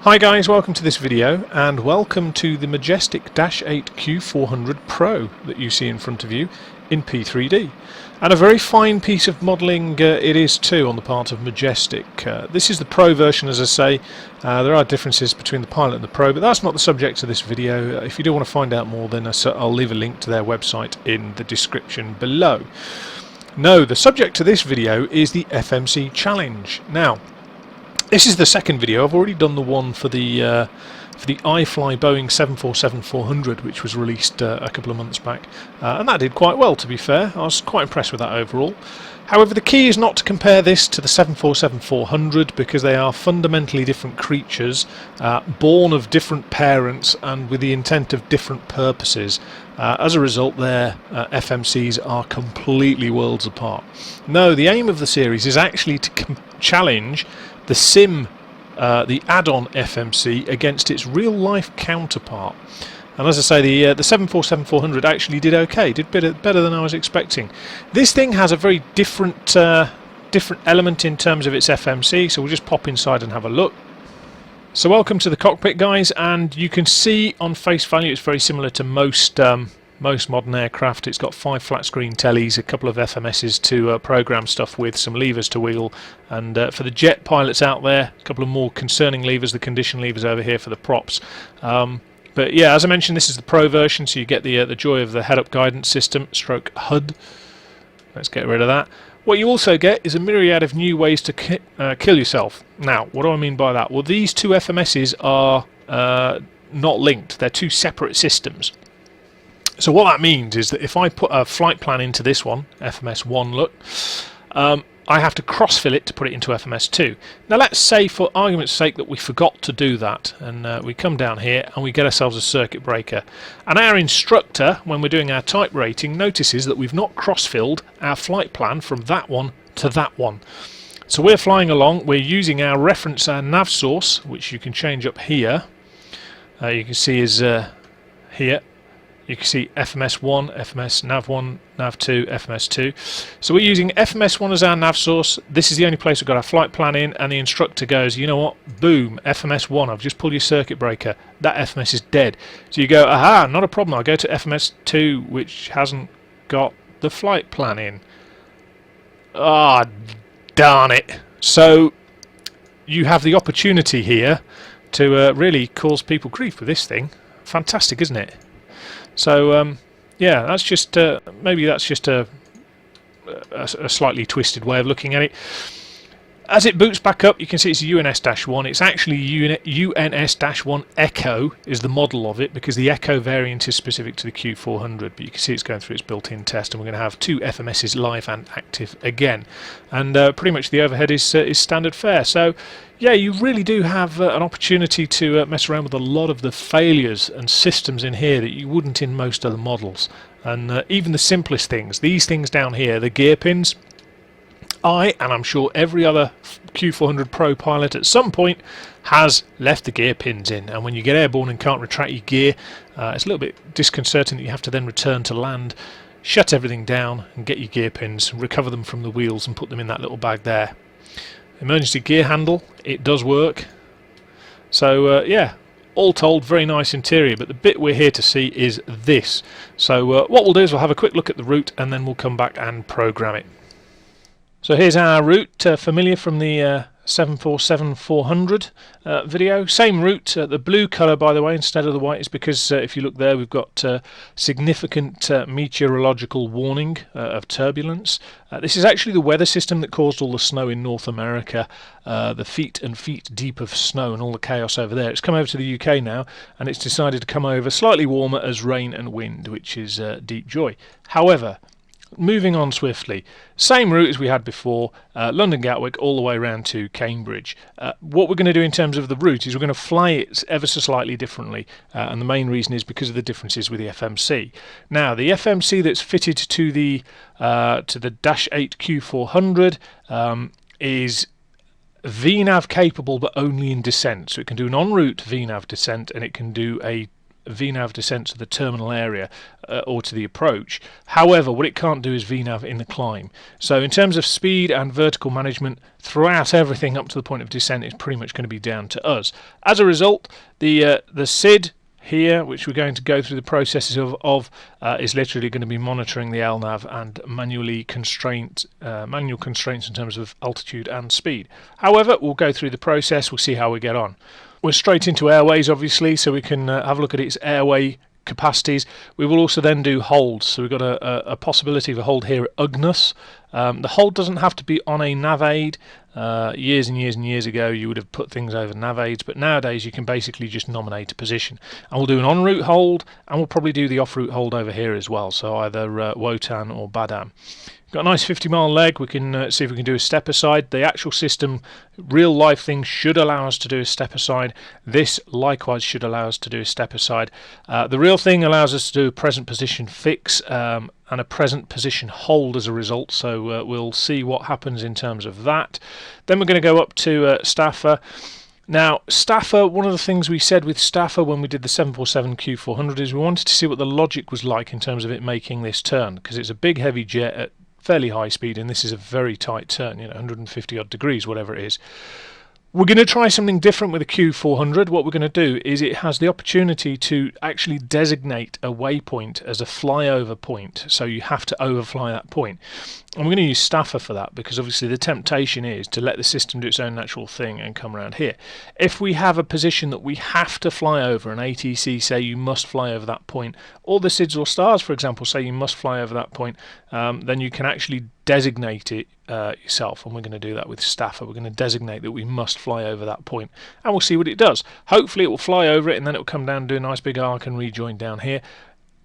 Hi guys, welcome to this video and welcome to the Majestic Dash 8 Q400 Pro that you see in front of you in P3D. And a very fine piece of modelling it is too on the part of Majestic. This is the Pro version, as I say. There are differences between the Pilot and the Pro, but that's not the subject of this video. If you do want to find out more, then I'll leave a link to their website in the description below. No, the subject of this video is the FMC challenge. Now, this is the second video. I've already done the one for the iFly Boeing 747-400, which was released a couple of months back, and that did quite well, to be fair. I was quite impressed with that overall. However, the key is not to compare this to the 747-400 because they are fundamentally different creatures, born of different parents and with the intent of different purposes. As a result, their FMCs are completely worlds apart. No, the aim of the series is actually to challenge the sim, the add-on FMC against its real-life counterpart. And as I say, the 747-400 actually did okay, did better than I was expecting. This thing has a very different element in terms of its FMC, so we'll just pop inside and have a look. So welcome to the cockpit, guys, and you can see on face value it's very similar to most modern aircraft. It's got 5 flat screen tellies, a couple of FMSs to program stuff with, some levers to wheel, and for the jet pilots out there, a couple of more concerning levers, the condition levers over here for the props. But yeah, as I mentioned, this is the Pro version, so you get the joy of the head-up guidance system, stroke HUD. Let's get rid of that. What you also get is a myriad of new ways to kill yourself. Now, what do I mean by that? Well, these two FMSs are not linked. They're two separate systems. So what that means is that if I put a flight plan into this one, FMS1, look, I have to cross-fill it to put it into FMS2. Now let's say, for argument's sake, that we forgot to do that, and we come down here and we get ourselves a circuit breaker. And our instructor, when we're doing our type rating, notices that we've not cross-filled our flight plan from that one to that one. So we're flying along, we're using our reference, our nav source, which you can change up here. You can see is here. You can see FMS1, FMS Nav1, Nav2, FMS2. So we're using FMS1 as our nav source. This is the only place we've got our flight plan in, and the instructor goes, you know what, boom, FMS1, I've just pulled your circuit breaker. That FMS is dead. So you go, aha, not a problem, I'll go to FMS2, which hasn't got the flight plan in. Ah, darn it. So you have the opportunity here to really cause people grief with this thing. Fantastic, isn't it? So yeah, that's just maybe that's just a slightly twisted way of looking at it. As it boots back up, you can see it's a UNS-1. It's actually UNS-1 Echo is the model of it, because the Echo variant is specific to the Q400. But you can see it's going through its built-in test, and we're going to have 2 FMSs live and active again. And pretty much the overhead is standard fare. So yeah, you really do have an opportunity to mess around with a lot of the failures and systems in here that you wouldn't in most other models. And even the simplest things, these things down here, the gear pins, and I'm sure every other Q400 Pro pilot at some point has left the gear pins in, and when you get airborne and can't retract your gear, it's a little bit disconcerting that you have to then return to land, shut everything down and get your gear pins, recover them from the wheels and put them in that little bag there. Emergency gear handle, it does work. So yeah, all told, very nice interior, but the bit we're here to see is this. So what we'll do is we'll have a quick look at the route and then we'll come back and program it. So here's our route, familiar from the 747-400 video. Same route, the blue colour, by the way, instead of the white, is because if you look there, we've got significant meteorological warning of turbulence. This is actually the weather system that caused all the snow in North America, the feet and feet deep of snow and all the chaos over there. It's come over to the UK now, and it's decided to come over slightly warmer as rain and wind, which is deep joy. However, moving on swiftly, same route as we had before, London Gatwick all the way around to Cambridge. What we're going to do in terms of the route is we're going to fly it ever so slightly differently, and the main reason is because of the differences with the FMC. Now, the FMC that's fitted to the Dash 8 Q400 is VNAV capable, but only in descent. So it can do an en route VNAV descent, and it can do a VNAV descent to the terminal area or to the approach. However, what it can't do is VNAV in the climb. So in terms of speed and vertical management throughout everything up to the point of descent is pretty much going to be down to us. As a result, the SID here, which we're going to go through the processes of is literally going to be monitoring the LNAV and manual constraints in terms of altitude and speed. However, we'll go through the process, we'll see how we get on. We're straight into airways, obviously, so we can have a look at its airway capacities. We will also then do holds, so we've got a possibility of a hold here at Ugnus. The hold doesn't have to be on a nav aid. Years and years and years ago you would have put things over nav aids, but nowadays you can basically just nominate a position. And we'll do an en route hold, and we'll probably do the off route hold over here as well, so either Wotan or Badam. Got a nice 50-mile leg. We can see if we can do a step aside. The actual system, real life things, should allow us to do a step aside. This likewise should allow us to do a step aside. The real thing allows us to do a present position fix and a present position hold as a result, so we'll see what happens in terms of that. Then we're going to go up to Staffer. Now, Staffer, one of the things we said with Staffer when we did the 747 Q400 is we wanted to see what the logic was like in terms of it making this turn, because it's a big heavy jet at fairly high speed, and this is a very tight turn, 150 odd degrees, whatever it is. We're going to try something different with the Q400. What we're going to do is it has the opportunity to actually designate a waypoint as a flyover point, so you have to overfly that point. And we're going to use Staffer for that, because obviously the temptation is to let the system do its own natural thing and come around here. If we have a position that we have to fly over, an ATC say you must fly over that point, or the SIDS or STARS, for example, say you must fly over that point, then you can actually designate it yourself, and we're going to do that with Staffer. We're going to designate that we must fly over that point, and we'll see what it does. Hopefully it will fly over it, and then it will come down and do a nice big arc and rejoin down here.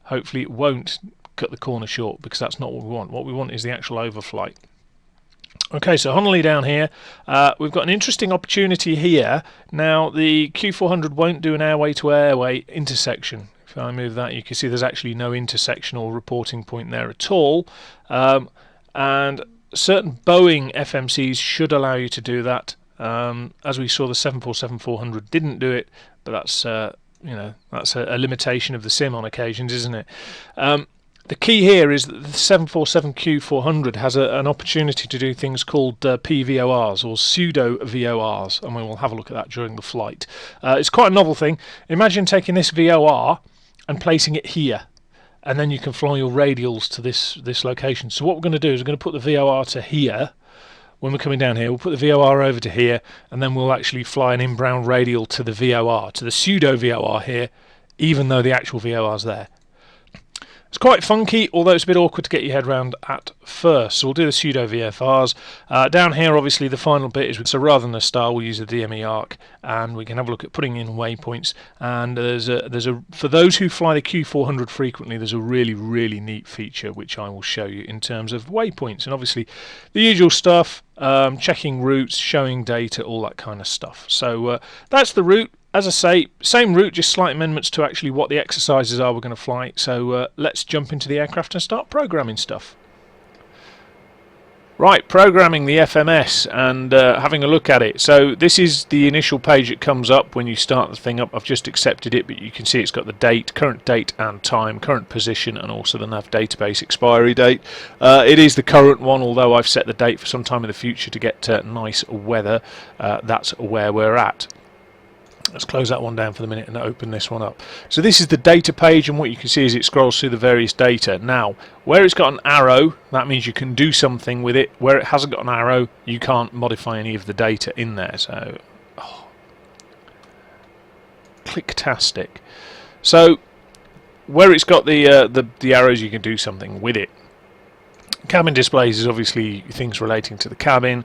Hopefully it won't cut the corner short, because that's not what we want. What we want is the actual overflight. Okay, so Honolulu down here, we've got an interesting opportunity here. Now the Q400 won't do an airway to airway intersection. If I move that, you can see there's actually no intersection or reporting point there at all, and certain Boeing FMCs should allow you to do that. As we saw, the 747-400 didn't do it, but that's that's a limitation of the sim on occasions, isn't it? The key here is that the 747 Q400 has an opportunity to do things called PVORs, or pseudo VORs, and we will have a look at that during the flight. It's quite a novel thing. Imagine taking this VOR and placing it here, and then you can fly your radials to this location. So what we're going to do is we're going to put the VOR to here. When we're coming down here, we'll put the VOR over to here, and then we'll actually fly an inbound radial to the VOR, to the pseudo VOR here, even though the actual VOR is there. It's quite funky, although it's a bit awkward to get your head around at first. So we'll do the pseudo VFRs. Down here, obviously, the final bit is, so rather than a star, we'll use the DME arc, and we can have a look at putting in waypoints. And for those who fly the Q400 frequently, there's a really, really neat feature which I will show you in terms of waypoints. And obviously, the usual stuff, checking routes, showing data, all that kind of stuff. So that's the route. As I say, same route, just slight amendments to actually what the exercises are we're going to fly. So let's jump into the aircraft and start programming stuff. Right, programming the FMS and having a look at it. So this is the initial page that comes up when you start the thing up. I've just accepted it, but you can see it's got the date, current date and time, current position, and also the nav database expiry date. It is the current one, although I've set the date for some time in the future to get nice weather. That's where we're at. Let's close that one down for the minute and open this one up. So this is the data page, and what you can see is it scrolls through the various data. Now, where it's got an arrow, that means you can do something with it. Where it hasn't got an arrow, you can't modify any of the data in there. So, clicktastic. So, where it's got the arrows, you can do something with it. Cabin displays is obviously things relating to the cabin,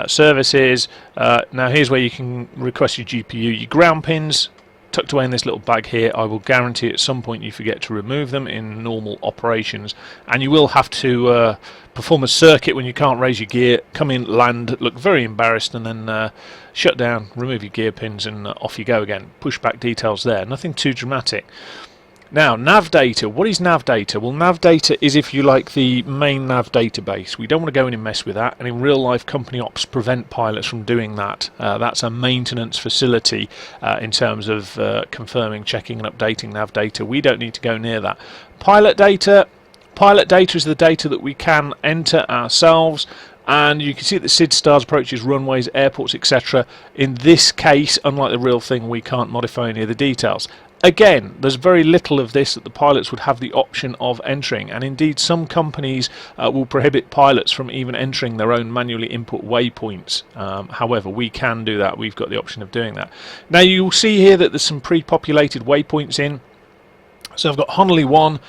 services. Now here's where you can request your GPU, your ground pins, tucked away in this little bag here. I will guarantee at some point you forget to remove them in normal operations, and you will have to perform a circuit when you can't raise your gear, come in, land, look very embarrassed, and then shut down, remove your gear pins, and off you go again. Pushback details there, nothing too dramatic. Now, nav data. What is nav data? Well, nav data is, if you like, the main nav database. We don't want to go in and mess with that, and in real life, company ops prevent pilots from doing that. That's a maintenance facility in terms of confirming, checking, and updating nav data. We don't need to go near that. Pilot data. Pilot data is the data that we can enter ourselves. And you can see that SID stars, approaches, runways, airports, etc. In this case, unlike the real thing, we can't modify any of the details. Again, there's very little of this that the pilots would have the option of entering, and indeed some companies will prohibit pilots from even entering their own manually input waypoints. However, we can do that. We've got the option of doing that. Now you'll see here that there's some pre-populated waypoints in. So I've got Honolulu 1,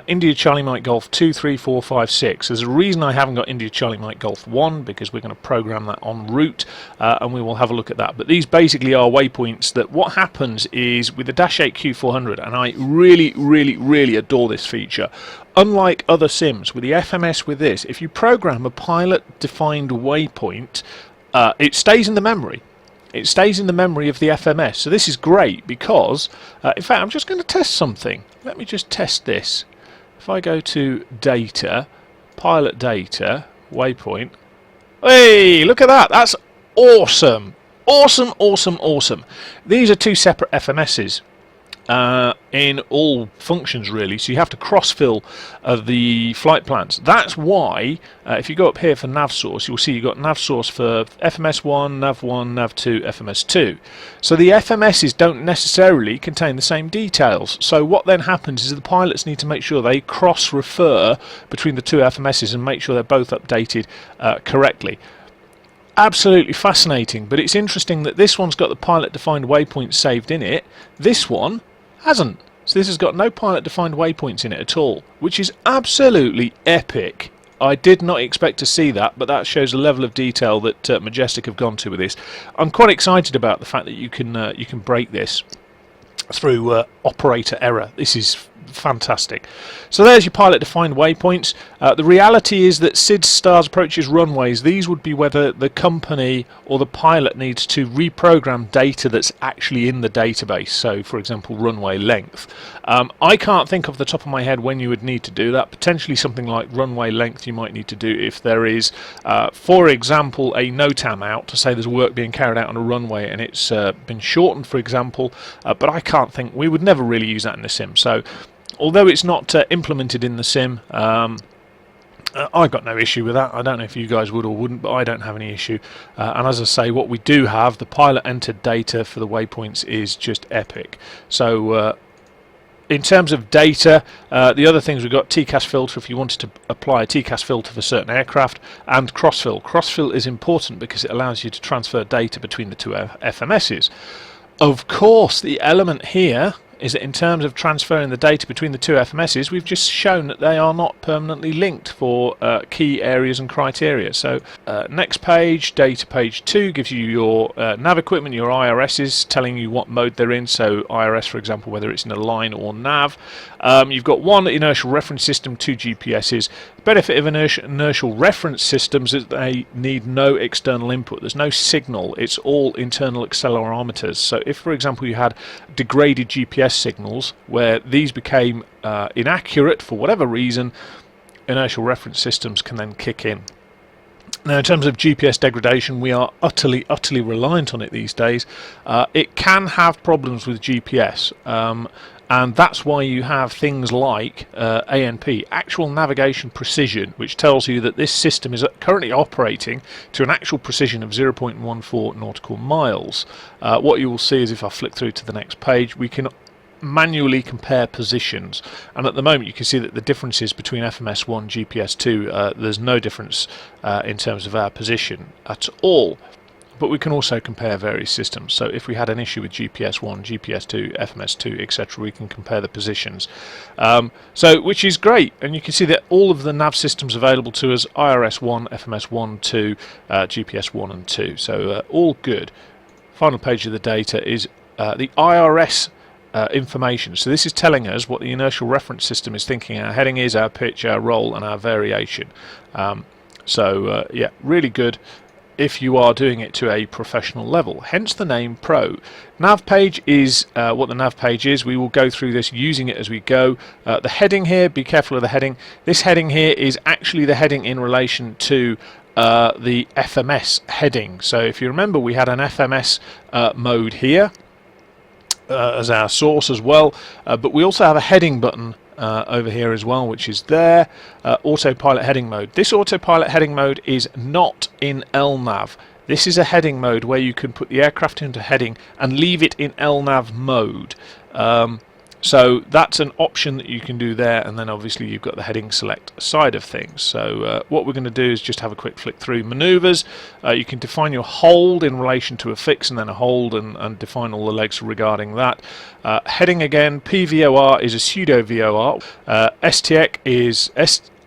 India Charlie Mike Golf 2, 3, 4, 5, 6. There's a reason I haven't got India Charlie Mike Golf 1, because we're going to program that en route, and we will have a look at that. But these basically are waypoints that what happens is with the Dash 8 Q400, and I really adore this feature. Unlike other sims, with the FMS with this, if you program a pilot-defined waypoint, it stays in the memory. It stays in the memory of the FMS. So this is great because, in fact, I'm just going to test something. Let me just test this. If I go to data, pilot data, waypoint. Hey, look at that. That's awesome. Awesome. These are two separate FMSs. In all functions really, so you have to cross-fill the flight plans. That's why if you go up here for nav source, you'll see you've got nav source for FMS1, nav1, nav2, FMS2. So the FMSs don't necessarily contain the same details. So what then happens is the pilots need to make sure they cross-refer between the two FMSs and make sure they're both updated correctly. Absolutely fascinating, but it's interesting that this one's got the pilot-defined waypoints saved in it. This one hasn't. So this has got no pilot-defined waypoints in it at all, which is absolutely epic. I did not expect to see that, but that shows the level of detail that Majestic have gone to with this. I'm quite excited about the fact that you can break this through operator error. This is fantastic. So there's your pilot defined waypoints. The reality is that SID stars, approaches, runways, these would be whether the company or the pilot needs to reprogram data that's actually in the database. So for example, runway length. I can't think off the top of my head when you would need to do that. Potentially something like runway length you might need to do if there is for example a NOTAM out to say there's work being carried out on a runway and it's been shortened, for example, but I can't think, we would never really use that in the sim. So although it's not implemented in the sim, I've got no issue with that. I don't know if you guys would or wouldn't, but I don't have any issue. And as I say, what we do have, the pilot entered data for the waypoints is just epic. So in terms of data, the other things we've got TCAS filter if you wanted to apply a TCAS filter for certain aircraft, and crossfill. Crossfill is important because it allows you to transfer data between the two FMSs. Of course, the element here is that in terms of transferring the data between the two FMSs, we've just shown that they are not permanently linked for key areas and criteria. So next page, data page 2, gives you your nav equipment, your IRSs, telling you what mode they're in. So IRS, for example, whether it's in a line or nav. You've got one inertial reference system, 2 GPSs. Benefit of inertial reference systems is they need no external input. There's no signal. It's all internal accelerometers. So if, for example, you had degraded GPS signals where these became inaccurate for whatever reason, inertial reference systems can then kick in. Now, in terms of GPS degradation, we are utterly reliant on it these days. It can have problems with GPS. And that's why you have things like ANP, actual navigation precision, which tells you that this system is currently operating to an actual precision of 0.14 nautical miles. What you will see is if I flick through to the next page, we can manually compare positions, and at the moment you can see that the differences between FMS1 and GPS2, there's no difference in terms of our position at all. But we can also compare various systems. So if we had an issue with GPS1, GPS2, FMS2, etc., we can compare the positions. Which is great, and you can see that all of the nav systems available to us: IRS1, FMS1, 2, GPS1 and 2. So all good. Final page of the data is the IRS information. So this is telling us what the inertial reference system is thinking our heading is, our pitch, our roll, and our variation. Yeah, really good. if you are doing it to a professional level, hence the name Pro. Nav page is what the nav page is. We will go through this using it as we go. The heading here, be careful of the heading. This heading here is actually the heading in relation to the FMS heading. So if you remember, we had an FMS mode here as our source as well, but we also have a heading button over here as well, which is there. Autopilot heading mode. This autopilot heading mode is not in LNAV. This is a heading mode where you can put the aircraft into heading and leave it in LNAV mode. So that's an option that you can do there, and then obviously you've got the heading select side of things. So what we're going to do is just have a quick flick through maneuvers. You can define your hold in relation to a fix and then a hold, and define all the legs regarding that. Heading again, PVOR is a pseudo VOR. STX is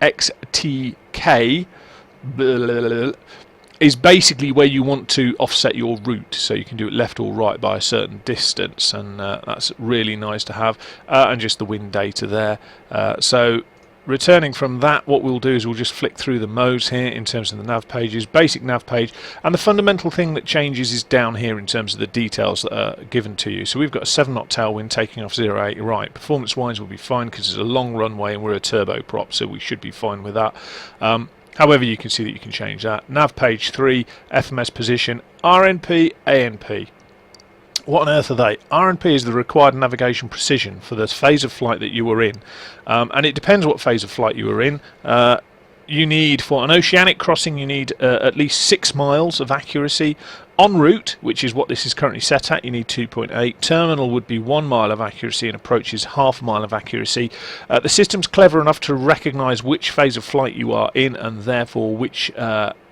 SXTK. Is basically where you want to offset your route, so you can do it left or right by a certain distance, and that's really nice to have, and just the wind data there. So returning from that, what we'll do is we'll just flick through the modes here in terms of the nav pages, basic nav page, and the fundamental thing that changes is down here in terms of the details that are given to you. So we've got a 7-knot tailwind taking off 08 right. Performance wise will be fine because it's a long runway and we're a turboprop, so we should be fine with that. However, you can see that you can change that. Nav page 3, FMS position, RNP, ANP. What on earth are they? RNP is the required navigation precision for the phase of flight that you were in. And it depends what phase of flight you were in. You need, for an oceanic crossing, you need at least 6 miles of accuracy. En route, which is what this is currently set at, you need 2.8. Terminal would be 1 mile of accuracy, and approach is half a mile of accuracy. The system's clever enough to recognise which phase of flight you are in, and therefore which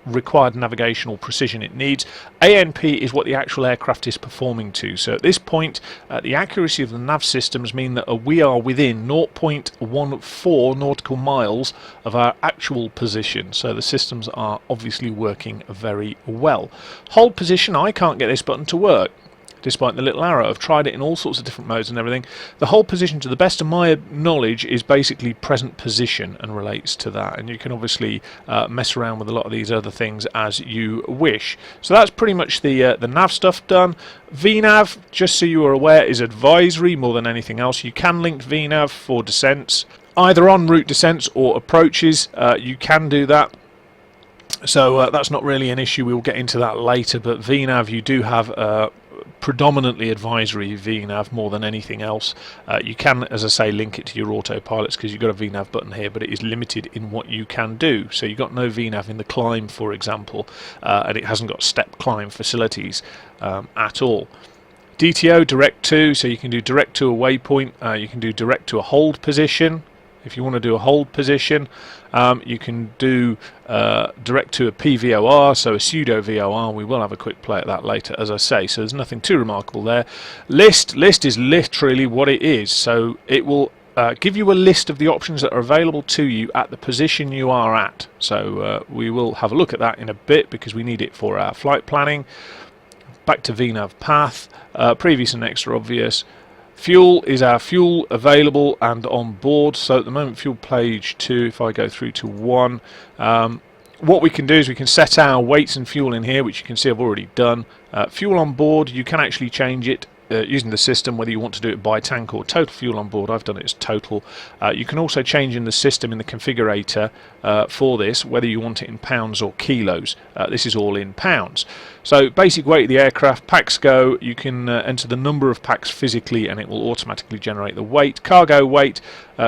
required navigational precision it needs. ANP is what the actual aircraft is performing to. So at this point, the accuracy of the nav systems mean that we are within 0.14 nautical miles of our actual position. So the systems are obviously working very well. Hold position, I can't get this button to work, despite the little arrow. I've tried it in all sorts of different modes and everything. The hold position, to the best of my knowledge, is basically present position and relates to that, and you can obviously mess around with a lot of these other things as you wish. So that's pretty much the nav stuff done. VNAV, just so you are aware, is advisory more than anything else. You can link VNAV for descents, either en route descents or approaches. You can do that. So that's not really an issue. We'll get into that later, but VNAV, you do have predominantly advisory VNAV more than anything else. You can, as I say, link it to your autopilots because you've got a VNAV button here, but it is limited in what you can do. So you've got no VNAV in the climb, for example, and it hasn't got step climb facilities at all. DTO, direct to, so you can do direct to a waypoint, you can do direct to a hold position. If you want to do a hold position, you can do direct to a PVOR, so a pseudo VOR. We will have a quick play at that later, as I say, so there's nothing too remarkable there. List is literally what it is, so it will give you a list of the options that are available to you at the position you are at. So we will have a look at that in a bit because we need it for our flight planning. Back to VNAV path, previous and extra obvious. Fuel is our fuel available and on board. So at the moment, fuel page 2, if I go through to 1, what we can do is we can set our weights and fuel in here, which you can see I've already done. Fuel on board, you can actually change it using the system, whether you want to do it by tank or total fuel on board. I've done it as total. You can also change in the system in the configurator for this, whether you want it in pounds or kilos. This is all in pounds. So basic weight of the aircraft, packs go, you can enter the number of packs physically and it will automatically generate the weight. Cargo weight,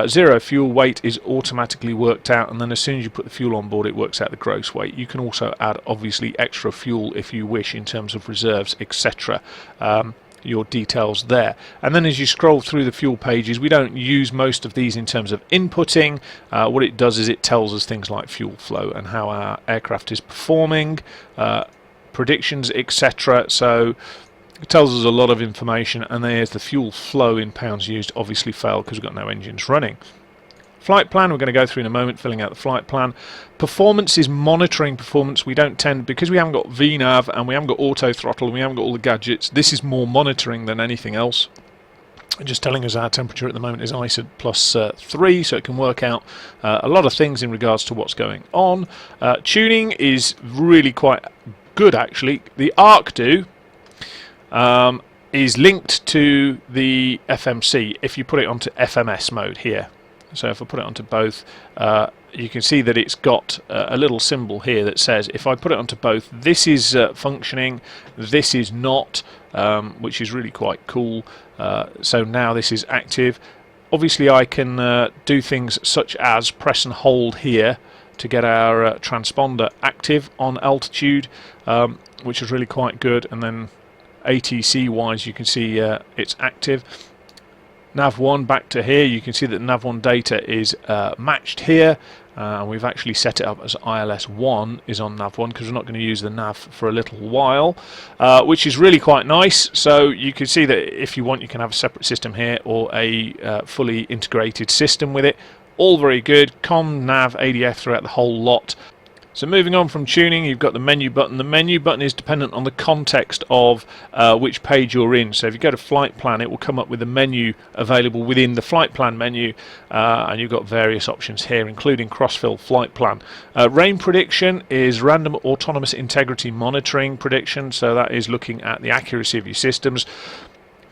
0 fuel weight is automatically worked out, and then as soon as you put the fuel on board it works out the gross weight. You can also add obviously extra fuel if you wish in terms of reserves, etc. Your details there. And then as you scroll through the fuel pages, we don't use most of these in terms of inputting. What it does is it tells us things like fuel flow and how our aircraft is performing, predictions, etc. So it tells us a lot of information, and there's the fuel flow in pounds used, obviously failed because we've got no engines running. Flight plan, we're going to go through in a moment, filling out the flight plan. Performance is monitoring performance. We don't tend, because we haven't got VNAV and we haven't got auto throttle and we haven't got all the gadgets, this is more monitoring than anything else. Just telling us our temperature at the moment is ISO plus 3, so it can work out a lot of things in regards to what's going on. Tuning is really quite good actually. The ArcDo is linked to the FMC if you put it onto FMS mode here. So if I put it onto both, you can see that it's got a little symbol here that says if I put it onto both, this is functioning, this is not, which is really quite cool. So now this is active. Obviously I can do things such as press and hold here to get our transponder active on altitude, which is really quite good, and then ATC wise you can see it's active. Nav1 back to here, you can see that Nav1 data is matched here, and we've actually set it up as ILS1 is on Nav1 because we're not going to use the nav for a little while, which is really quite nice. So you can see that if you want you can have a separate system here or a fully integrated system with it. All very good, COM, nav, ADF throughout the whole lot. So moving on from tuning, you've got the menu button. The menu button is dependent on the context of which page you're in. So if you go to flight plan, it will come up with a menu available within the flight plan menu, and you've got various options here, including cross-fill flight plan. Rain prediction is random autonomous integrity monitoring prediction, so that is looking at the accuracy of your systems.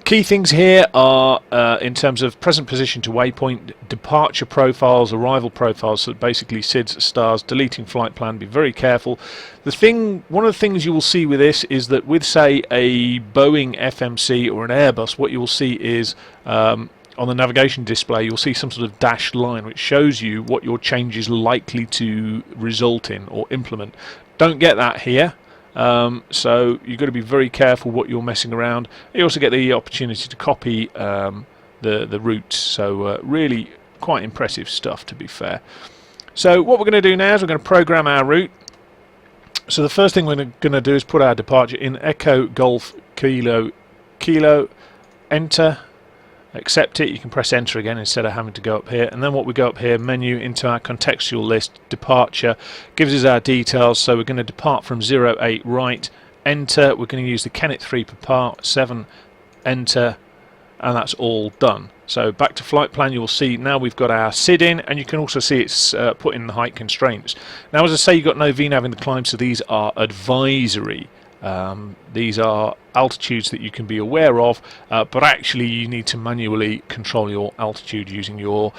Key things here are in terms of present position to waypoint, departure profiles, arrival profiles, so basically SIDS, stars, deleting flight plan. Be very careful. One of the things you will see with this is that with, say, a Boeing FMC or an Airbus, what you will see is on the navigation display you'll see some sort of dashed line which shows you what your change is likely to result in or implement. Don't get that here. So you've got to be very careful what you're messing around. You also get the opportunity to copy the routes, so really quite impressive stuff, to be fair. So what we're going to do now is we're going to program our route. So the first thing we're going to do is put our departure in Echo Golf Kilo Kilo, enter, accept it. You can press enter again instead of having to go up here, and then what we go up here, menu, into our contextual list, departure, gives us our details. So we're going to depart from 08 right, enter. We're going to use the Kennett 3 per part 7, enter, and that's all done. So back to flight plan, you'll see now we've got our SID in, and you can also see it's put in the height constraints. Now, as I say, you've got no VNAV in the climb, so these are advisory. These are altitudes that you can be aware of, but actually you need to manually control your altitude using your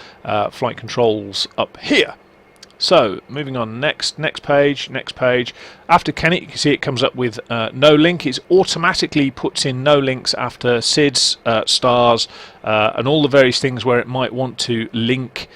flight controls up here. So moving on, next page. After Kennett, you can see it comes up with no link. It automatically puts in no links after SIDS, stars, and all the various things where it might want to link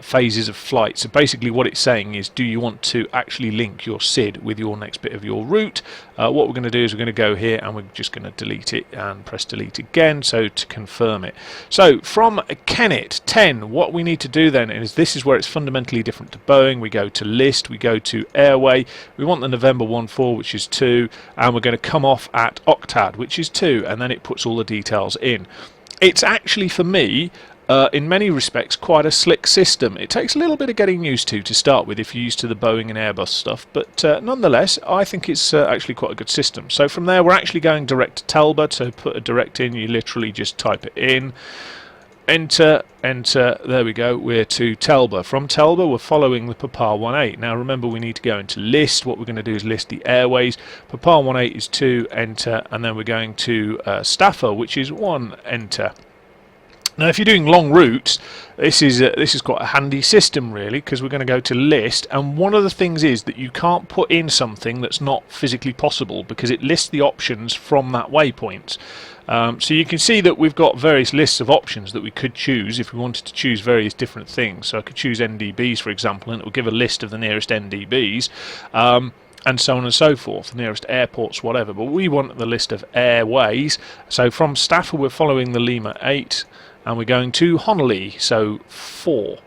phases of flight. So basically what it's saying is, do you want to actually link your SID with your next bit of your route? What we're going to do is we're going to go here and we're just going to delete it and press delete again, so to confirm it. So from Kennett 10, what we need to do then is, this is where it's fundamentally different to Boeing. We go to list, we go to airway, we want the November 14, which is 2, and we're going to come off at octad, which is 2, and then it puts all the details in. It's actually, for me, in many respects, quite a slick system. It takes a little bit of getting used to start with if you're used to the Boeing and Airbus stuff, but nonetheless, I think it's actually quite a good system. So from there, we're actually going direct to Telba. To put a direct in, you literally just type it in, enter, there we go, we're to Telba. From Telba, we're following the Papa 18. Now remember, we need to go into list. What we're going to do is list the airways. Papa 18 is 2, enter, and then we're going to Staffer, which is 1, enter. Now, if you're doing long routes, this is quite a handy system, really, because we're going to go to list, and one of the things is that you can't put in something that's not physically possible, because it lists the options from that waypoint. So you can see that we've got various lists of options that we could choose if we wanted to choose various different things. So I could choose NDBs, for example, and it will give a list of the nearest NDBs. And so on and so forth, the nearest airports, whatever. But we want the list of airways. So from Staffer, we're following the Lima 8. And we're going to Honolulu, so 4,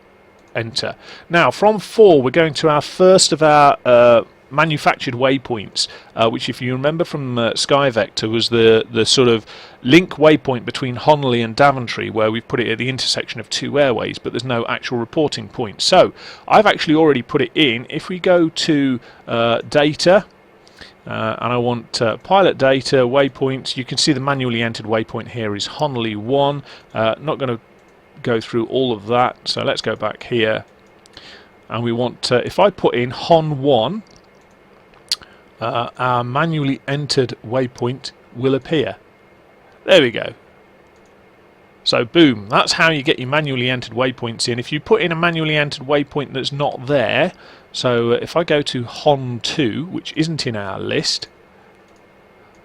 enter. Now, from 4, we're going to our first of our manufactured waypoints, which, if you remember from SkyVector, was the sort of link waypoint between Honolulu and Daventry, where we've put it at the intersection of 2 airways, but there's no actual reporting point. So I've actually already put it in. If we go to data, and I want pilot data, waypoints, you can see the manually entered waypoint here is Honolulu 1. Not going to go through all of that, so let's go back here. And we want, if I put in Hon 1, our manually entered waypoint will appear. There we go. So boom, that's how you get your manually entered waypoints in. If you put in a manually entered waypoint that's not there, so if I go to HON2, which isn't in our list,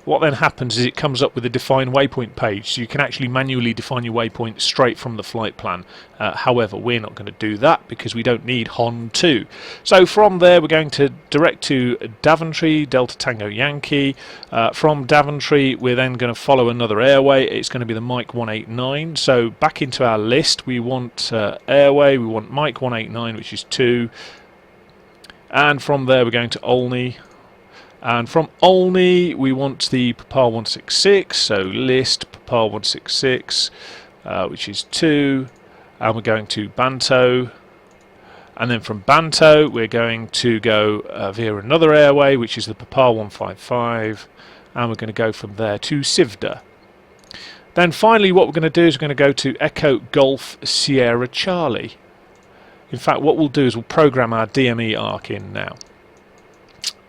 what then happens is it comes up with a define waypoint page, so you can actually manually define your waypoint straight from the flight plan. However, we're not going to do that because we don't need HON2. So from there we're going to direct to Daventry, Delta Tango Yankee. From Daventry we're then going to follow another airway. It's going to be the Mike 189. So back into our list we want airway, we want Mike 189, which is 2. And from there we're going to Olney. And from Olney we want the Papar 166, so list Papar 166, which is 2, and we're going to Banto, and then from Banto we're going to go via another airway, which is the Papar 155, and we're going to go from there to Sivda. Then finally what we're going to do is we're going to go to Echo Golf Sierra Charlie. In fact, what we'll do is we'll program our DME arc in now.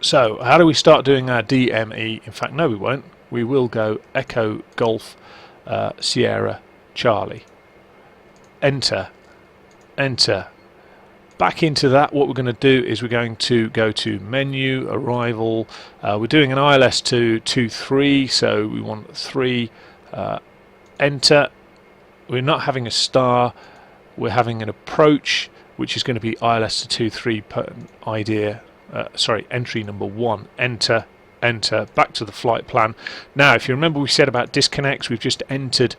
So, how do we start doing our DME? In fact, no we won't. We will go Echo Golf Sierra Charlie. Enter. Enter. Back into that, what we're going to do is we're going to go to Menu, Arrival. We're doing an ILS to 2-3, so we want 3. Enter. We're not having a star. We're having an approach, which is going to be ILS to 2-3 idea. Entry number 1. Enter, enter, back to the flight plan. Now, if you remember we said about disconnects, we've just entered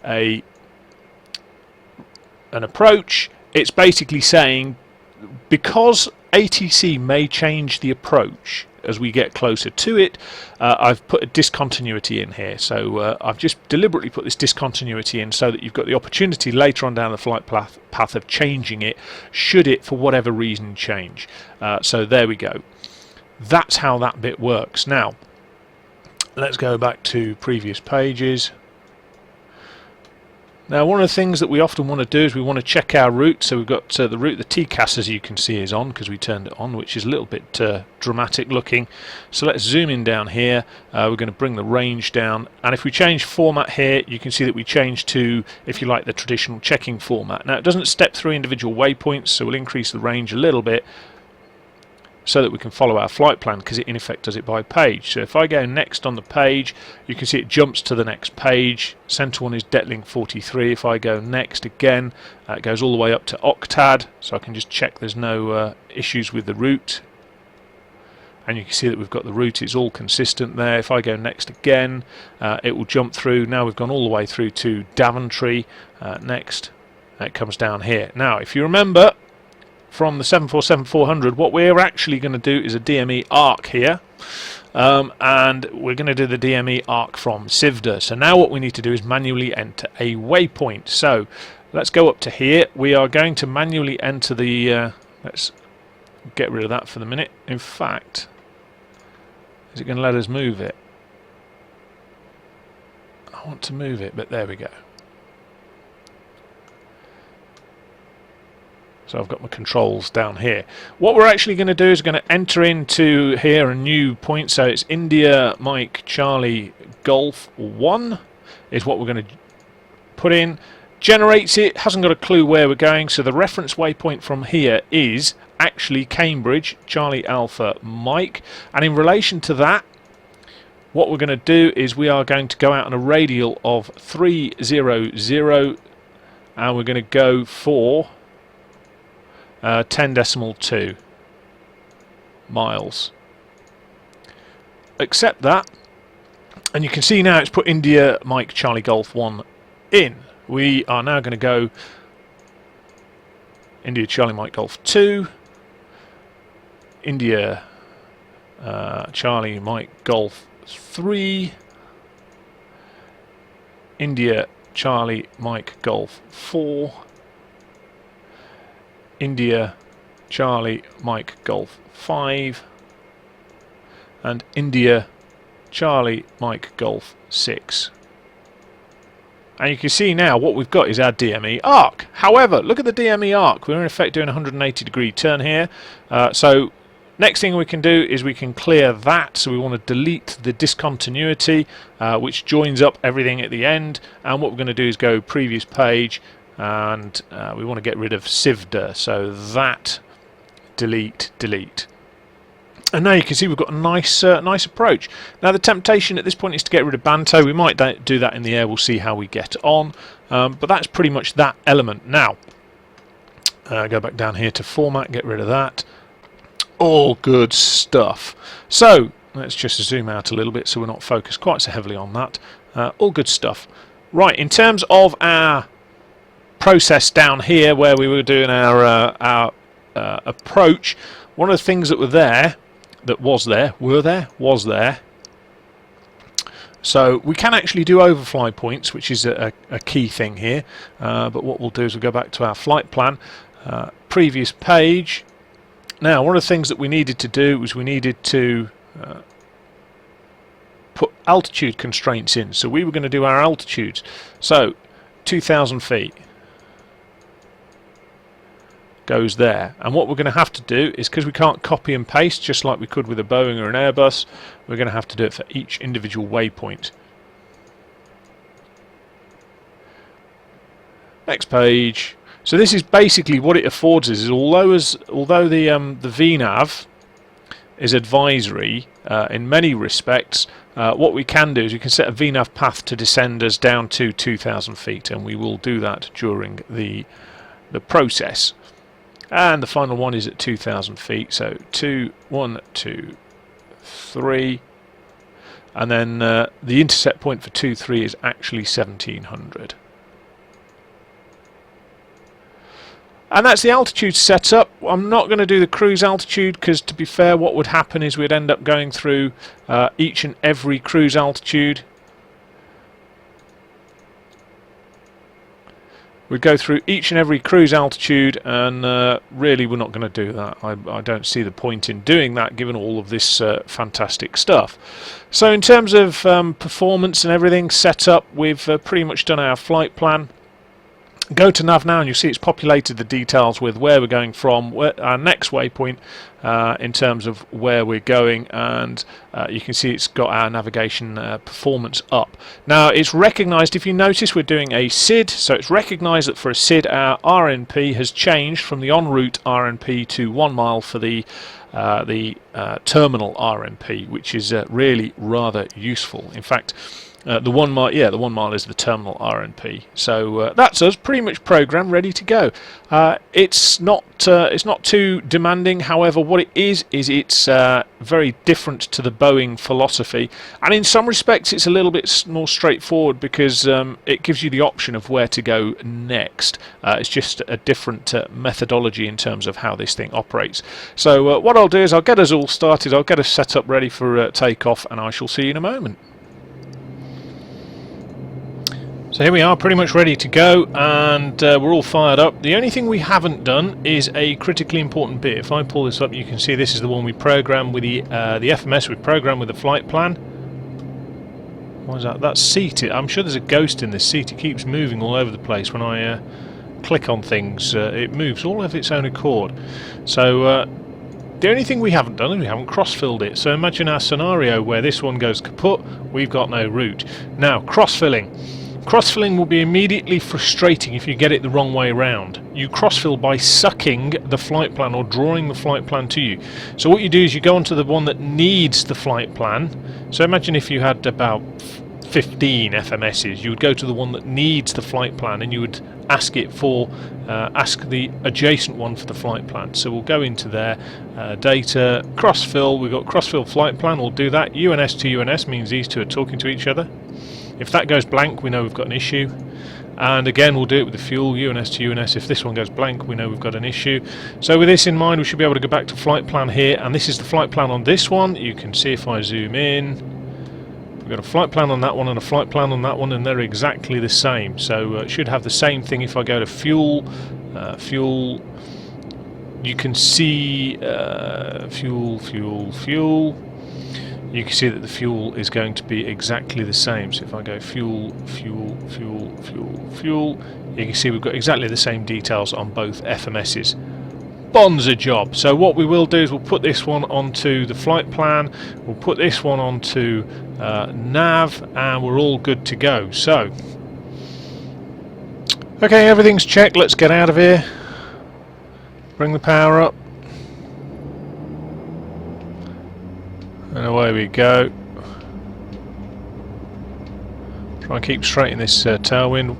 an approach. It's basically saying, because ATC may change the approach as we get closer to it, I've put a discontinuity in here. So I've just deliberately put this discontinuity in so that you've got the opportunity later on down the flight path of changing it, should it for whatever reason change. So there we go. That's how that bit works. Now let's go back to previous pages. Now, one of the things that we often want to do is we want to check our route. So we've got the route the TCAS, as you can see, is on because we turned it on, which is a little bit dramatic looking. So let's zoom in down here. We're going to bring the range down, and if we change format here, you can see that we change to, if you like, the traditional checking format. Now, it doesn't step through individual waypoints, so we'll increase the range a little bit so that we can follow our flight plan, because it in effect does it by page. So if I go next on the page, you can see it jumps to the next page. Center one is Detlink 43. If I go next again, it goes all the way up to Octad, so I can just check there's no issues with the route. And you can see that we've got the route, it's all consistent there. If I go next again, it will jump through. Now we've gone all the way through to Daventry. Next, it comes down here. Now, if you remember, from the 747-400, what we're actually going to do is a DME arc here, and we're going to do the DME arc from Sivda. So now what we need to do is manually enter a waypoint. So let's go up to here. We are going to manually enter the let's get rid of that for the minute. In fact, is it going to let us move it? I want to move it, but there we go. So I've got my controls down here. What we're actually going to do is going to enter into here a new point. So it's India Mike Charlie Golf 1 is what we're going to put in. Generates it, hasn't got a clue where we're going. So the reference waypoint from here is actually Cambridge Charlie Alpha Mike. And in relation to that, what we're going to do is we are going to go out on a radial of 300, and we're going to go for 10.2 miles. Accept that, and you can see now it's put India Mike Charlie Golf 1 in. We are now going to go India Charlie Mike Golf 2, India Charlie Mike Golf 3, India Charlie Mike Golf 4, India Charlie Mike Golf 5, and India Charlie Mike Golf 6. And you can see now what we've got is our DME arc. However, look at the DME arc. We're in effect doing a 180 degree turn here. So Next thing we can do is we can clear that, so we want to delete the discontinuity which joins up everything at the end, and what we're going to do is go previous page, and we want to get rid of civder, so that, delete, delete. And now you can see we've got a nice approach. Now the temptation at this point is to get rid of Banto. We might do that in the air, we'll see how we get on, but that's pretty much that element. Now go back down here to format, get rid of that. All good stuff. So let's just zoom out a little bit so we're not focused quite so heavily on that. All good stuff. Right, in terms of our process down here where we were doing our approach, one of the things that was there. So we can actually do overfly points, which is a key thing here. But what we'll do is we'll go back to our flight plan, previous page. Now, one of the things that we needed to do was we needed to put altitude constraints in. So we were going to do our altitudes. So 2,000 feet goes there. And what we're going to have to do is, because we can't copy and paste just like we could with a Boeing or an Airbus, we're going to have to do it for each individual waypoint. Next page. So this is basically what it affords us, is although the VNAV is advisory in many respects, what we can do is we can set a VNAV path to descend us down to 2,000 feet, and we will do that during the process. And the final one is at 2,000 feet, so 2, 1, 2, 3, and then the intercept point for 2, 3 is actually 1,700. And that's the altitude setup. I'm not going to do the cruise altitude because, to be fair, what would happen is we'd end up going through each and every cruise altitude. We'd go through each and every cruise altitude, and really we're not going to do that. I don't see the point in doing that given all of this fantastic stuff. So in terms of performance and everything set up, we've pretty much done our flight plan. Go to nav now and you'll see it's populated the details with where we're going from, our next waypoint in terms of where we're going, and you can see it's got our navigation performance up. Now it's recognised, if you notice we're doing a SID, so it's recognised that for a SID our RNP has changed from the en route RNP to 1 mile for the terminal RNP, which is really rather useful. In fact, the 1 mile, the 1 mile is the terminal RNP. So that's us, pretty much programmed, ready to go. It's not too demanding. However, what it is it's very different to the Boeing philosophy, and in some respects it's a little bit more straightforward because it gives you the option of where to go next. It's just a different methodology in terms of how this thing operates. So what I'll do is I'll get us all started. I'll get us set up ready for takeoff, and I shall see you in a moment. So here we are, pretty much ready to go, and we're all fired up. The only thing we haven't done is a critically important bit. If I pull this up, you can see this is the one we programmed with the FMS. We programmed with the flight plan. What is that? That's seated. I'm sure there's a ghost in this seat. It keeps moving all over the place. When I click on things, it moves all of its own accord. So the only thing we haven't done is we haven't cross-filled it. So imagine our scenario where this one goes kaput, we've got no route. Now, cross-filling. Cross-filling will be immediately frustrating if you get it the wrong way around. You cross-fill by sucking the flight plan or drawing the flight plan to you. So what you do is you go onto the one that needs the flight plan. So imagine if you had about 15 FMSs, you would go to the one that needs the flight plan and you would ask it for, ask the adjacent one for the flight plan. So we'll go into there, data, cross-fill, we've got cross-fill flight plan, we'll do that. UNS to UNS means these two are talking to each other. If that goes blank, we know we've got an issue. And again, we'll do it with the fuel, UNS to UNS. If this one goes blank, we know we've got an issue. So with this in mind, we should be able to go back to flight plan here. And this is the flight plan on this one. You can see if I zoom in, we've got a flight plan on that one and a flight plan on that one, and they're exactly the same. So it should have the same thing if I go to fuel. Fuel, you can see fuel. You can see that the fuel is going to be exactly the same. So if I go fuel, you can see we've got exactly the same details on both FMSs. bonza job. So what we will do is we'll put this one onto the flight plan, we'll put this one onto nav, and we're all good to go. So okay, everything's checked, let's get out of here. Bring the power up. And away we go. Try and keep straight in this tailwind.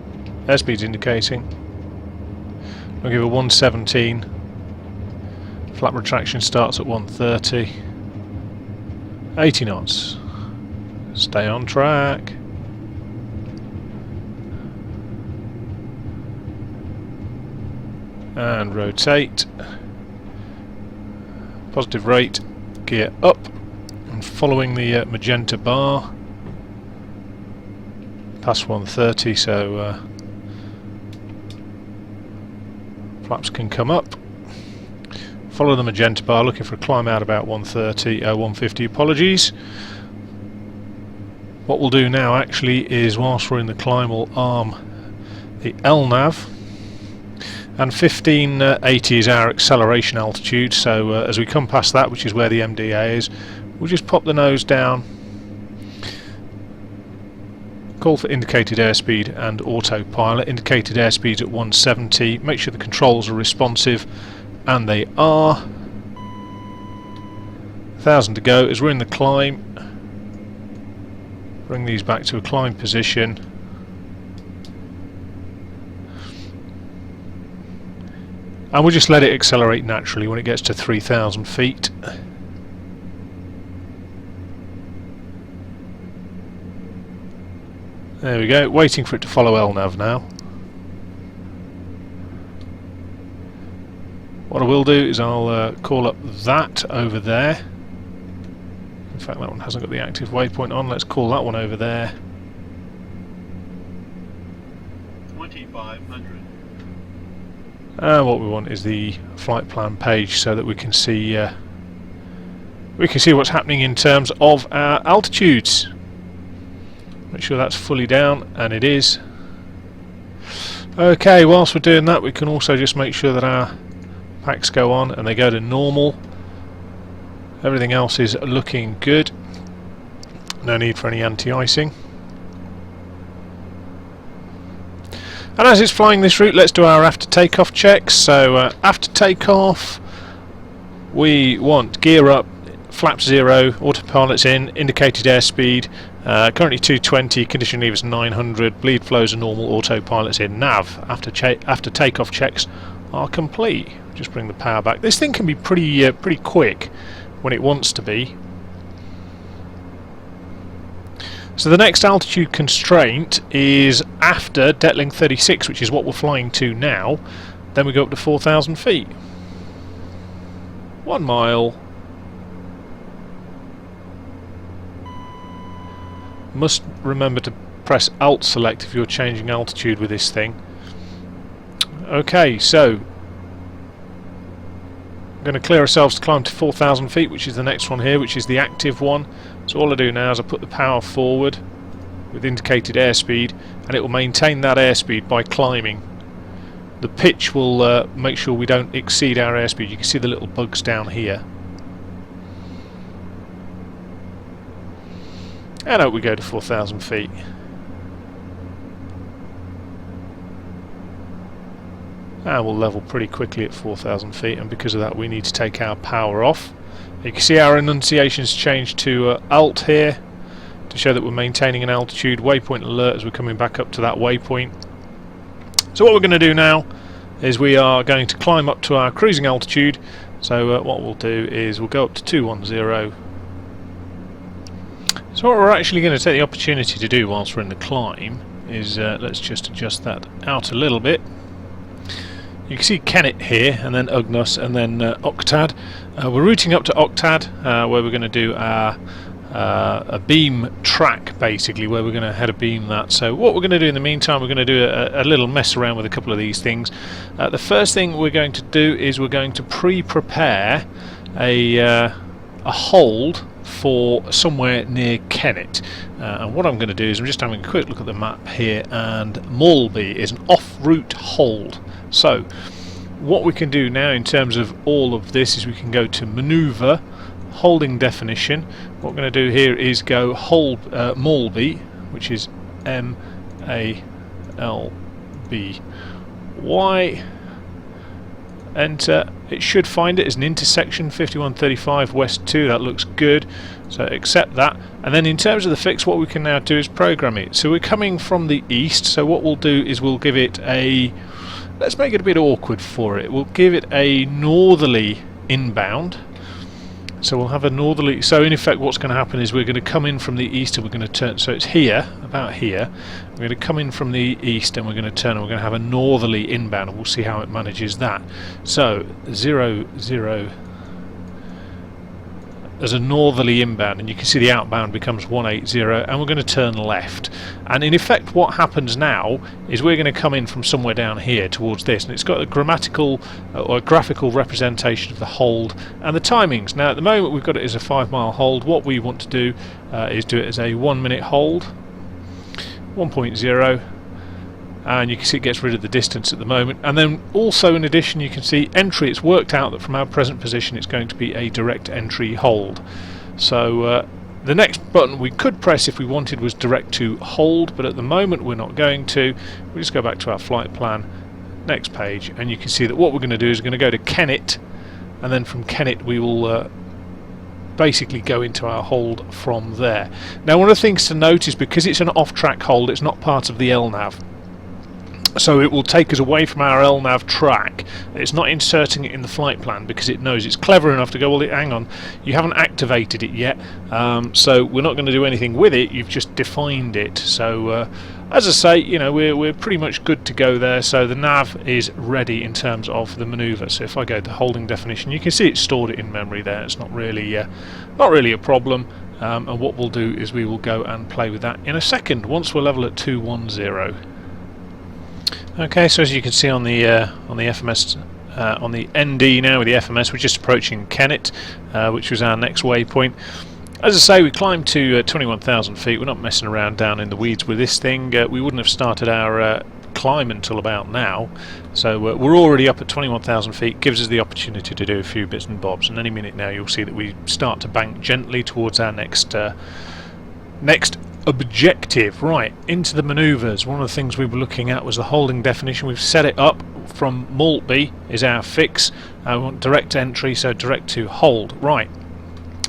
Airspeed's indicating. I'll give it 117. Flap retraction starts at 130. 80 knots. Stay on track. And rotate. Positive rate. Gear up. And following the magenta bar. Past 130, so flaps can come up. Follow the magenta bar, looking for a climb out about 130, 150, apologies. What we'll do now actually is, whilst we're in the climb, we'll arm the LNAV, and 1580 is our acceleration altitude, so as we come past that, which is where the MDA is, we'll just pop the nose down, call for indicated airspeed and autopilot. Indicated airspeed at 170, make sure the controls are responsive, and they are. 1,000 to go as we're in the climb. Bring these back to a climb position. And we'll just let it accelerate naturally when it gets to 3,000 feet. There we go, waiting for it to follow LNAV now. What I will do is I'll call up that over there. In fact, that one hasn't got the active waypoint on. Let's call that one over there. 2500. And what we want is the flight plan page so that we can see what's happening in terms of our altitudes. Make sure that's fully down, and it is. Okay, whilst we're doing that, we can also just make sure that our packs go on and they go to normal. Everything else is looking good. No need for any anti-icing. And as it's flying this route, let's do our after takeoff checks. So after takeoff, we want gear up, flap 0, autopilot's in, indicated airspeed, currently 220, condition lever's 900, bleed flows are normal, autopilot's in, nav after takeoff checks are complete. Just bring the power back. This thing can be pretty quick when it wants to be. So the next altitude constraint is after Detling 36, which is what we're flying to now. Then we go up to 4,000 feet. 1 mile. Must remember to press Alt Select if you're changing altitude with this thing. Okay, so we're going to clear ourselves to climb to 4,000 feet, which is the next one here, which is the active one. So all I do now is I put the power forward with indicated airspeed, and it will maintain that airspeed by climbing. The pitch will make sure we don't exceed our airspeed. You can see the little bugs down here. And out we go to 4,000 feet. And we'll level pretty quickly at 4,000 feet, and because of that we need to take our power off. You can see our enunciation's changed to Alt here to show that we're maintaining an altitude. Waypoint alert as we're coming back up to that waypoint. So what we're going to do now is we are going to climb up to our cruising altitude. So what we'll do is we'll go up to 210. So what we're actually going to take the opportunity to do whilst we're in the climb is let's just adjust that out a little bit. You can see Kennet here, and then Ugnos, and then Octad. We're routing up to Octad, where we're going to do a beam track, basically, where we're going to head a beam that. So what we're going to do in the meantime, we're going to do a little mess around with a couple of these things. The first thing we're going to do is we're going to pre-prepare a hold for somewhere near Kennet. And what I'm going to do is I'm just having a quick look at the map here, and Maulby is an off-route hold. So what we can do now in terms of all of this is we can go to Maneuver, Holding Definition. What we're going to do here is go hold Malby, which is M-A-L-B-Y. Enter. It should find it as an intersection 5135 West 2. That looks good, so accept that. And then in terms of the fix, what we can now do is program it. So we're coming from the east, so what we'll do is we'll give it a, let's make it a bit awkward for it, we'll give it a northerly inbound. So we'll have a northerly, so in effect what's going to happen is we're going to come in from the east and we're going to turn, so it's here, about here, we're going to come in from the east and we're going to turn and we're going to have a northerly inbound, and we'll see how it manages that. So 0, 0, there's a northerly inbound, and you can see the outbound becomes 180, and we're going to turn left. And in effect what happens now is we're going to come in from somewhere down here towards this, and it's got a grammatical or a graphical representation of the hold and the timings. Now at the moment we've got it as a 5-mile hold. What we want to do is do it as a 1-minute hold, 1.0, and you can see it gets rid of the distance at the moment. And then also in addition you can see entry, it's worked out that from our present position it's going to be a direct entry hold. So the next button we could press if we wanted was direct to hold, but at the moment we're not going to. We'll just go back to our flight plan, next page, and you can see that what we're going to do is we're going to go to Kennet, and then from Kennet we will basically go into our hold from there. Now one of the things to note is because it's an off-track hold, it's not part of the LNAV. So it will take us away from our LNAV track. It's not inserting it in the flight plan because it knows, it's clever enough to go, well, hang on, you haven't activated it yet, so we're not going to do anything with it, you've just defined it. So as I say, you know, we're pretty much good to go there. So the nav is ready in terms of the maneuver. So if I go to holding definition, you can see it's stored it in memory there. It's not really a problem. And what we'll do is we will go and play with that in a second once we're level at 210. Okay, so as you can see on the FMS, on the ND now with the FMS, we're just approaching Kennet, which was our next waypoint. As I say, we climbed to 21,000 feet. We're not messing around down in the weeds with this thing. We wouldn't have started our climb until about now. So we're already up at 21,000 feet, gives us the opportunity to do a few bits and bobs. And any minute now you'll see that we start to bank gently towards our next objective. Right, into the manoeuvres. One of the things we were looking at was the holding definition. We've set it up from Maltby is our fix. We want direct entry, so direct to hold. Right,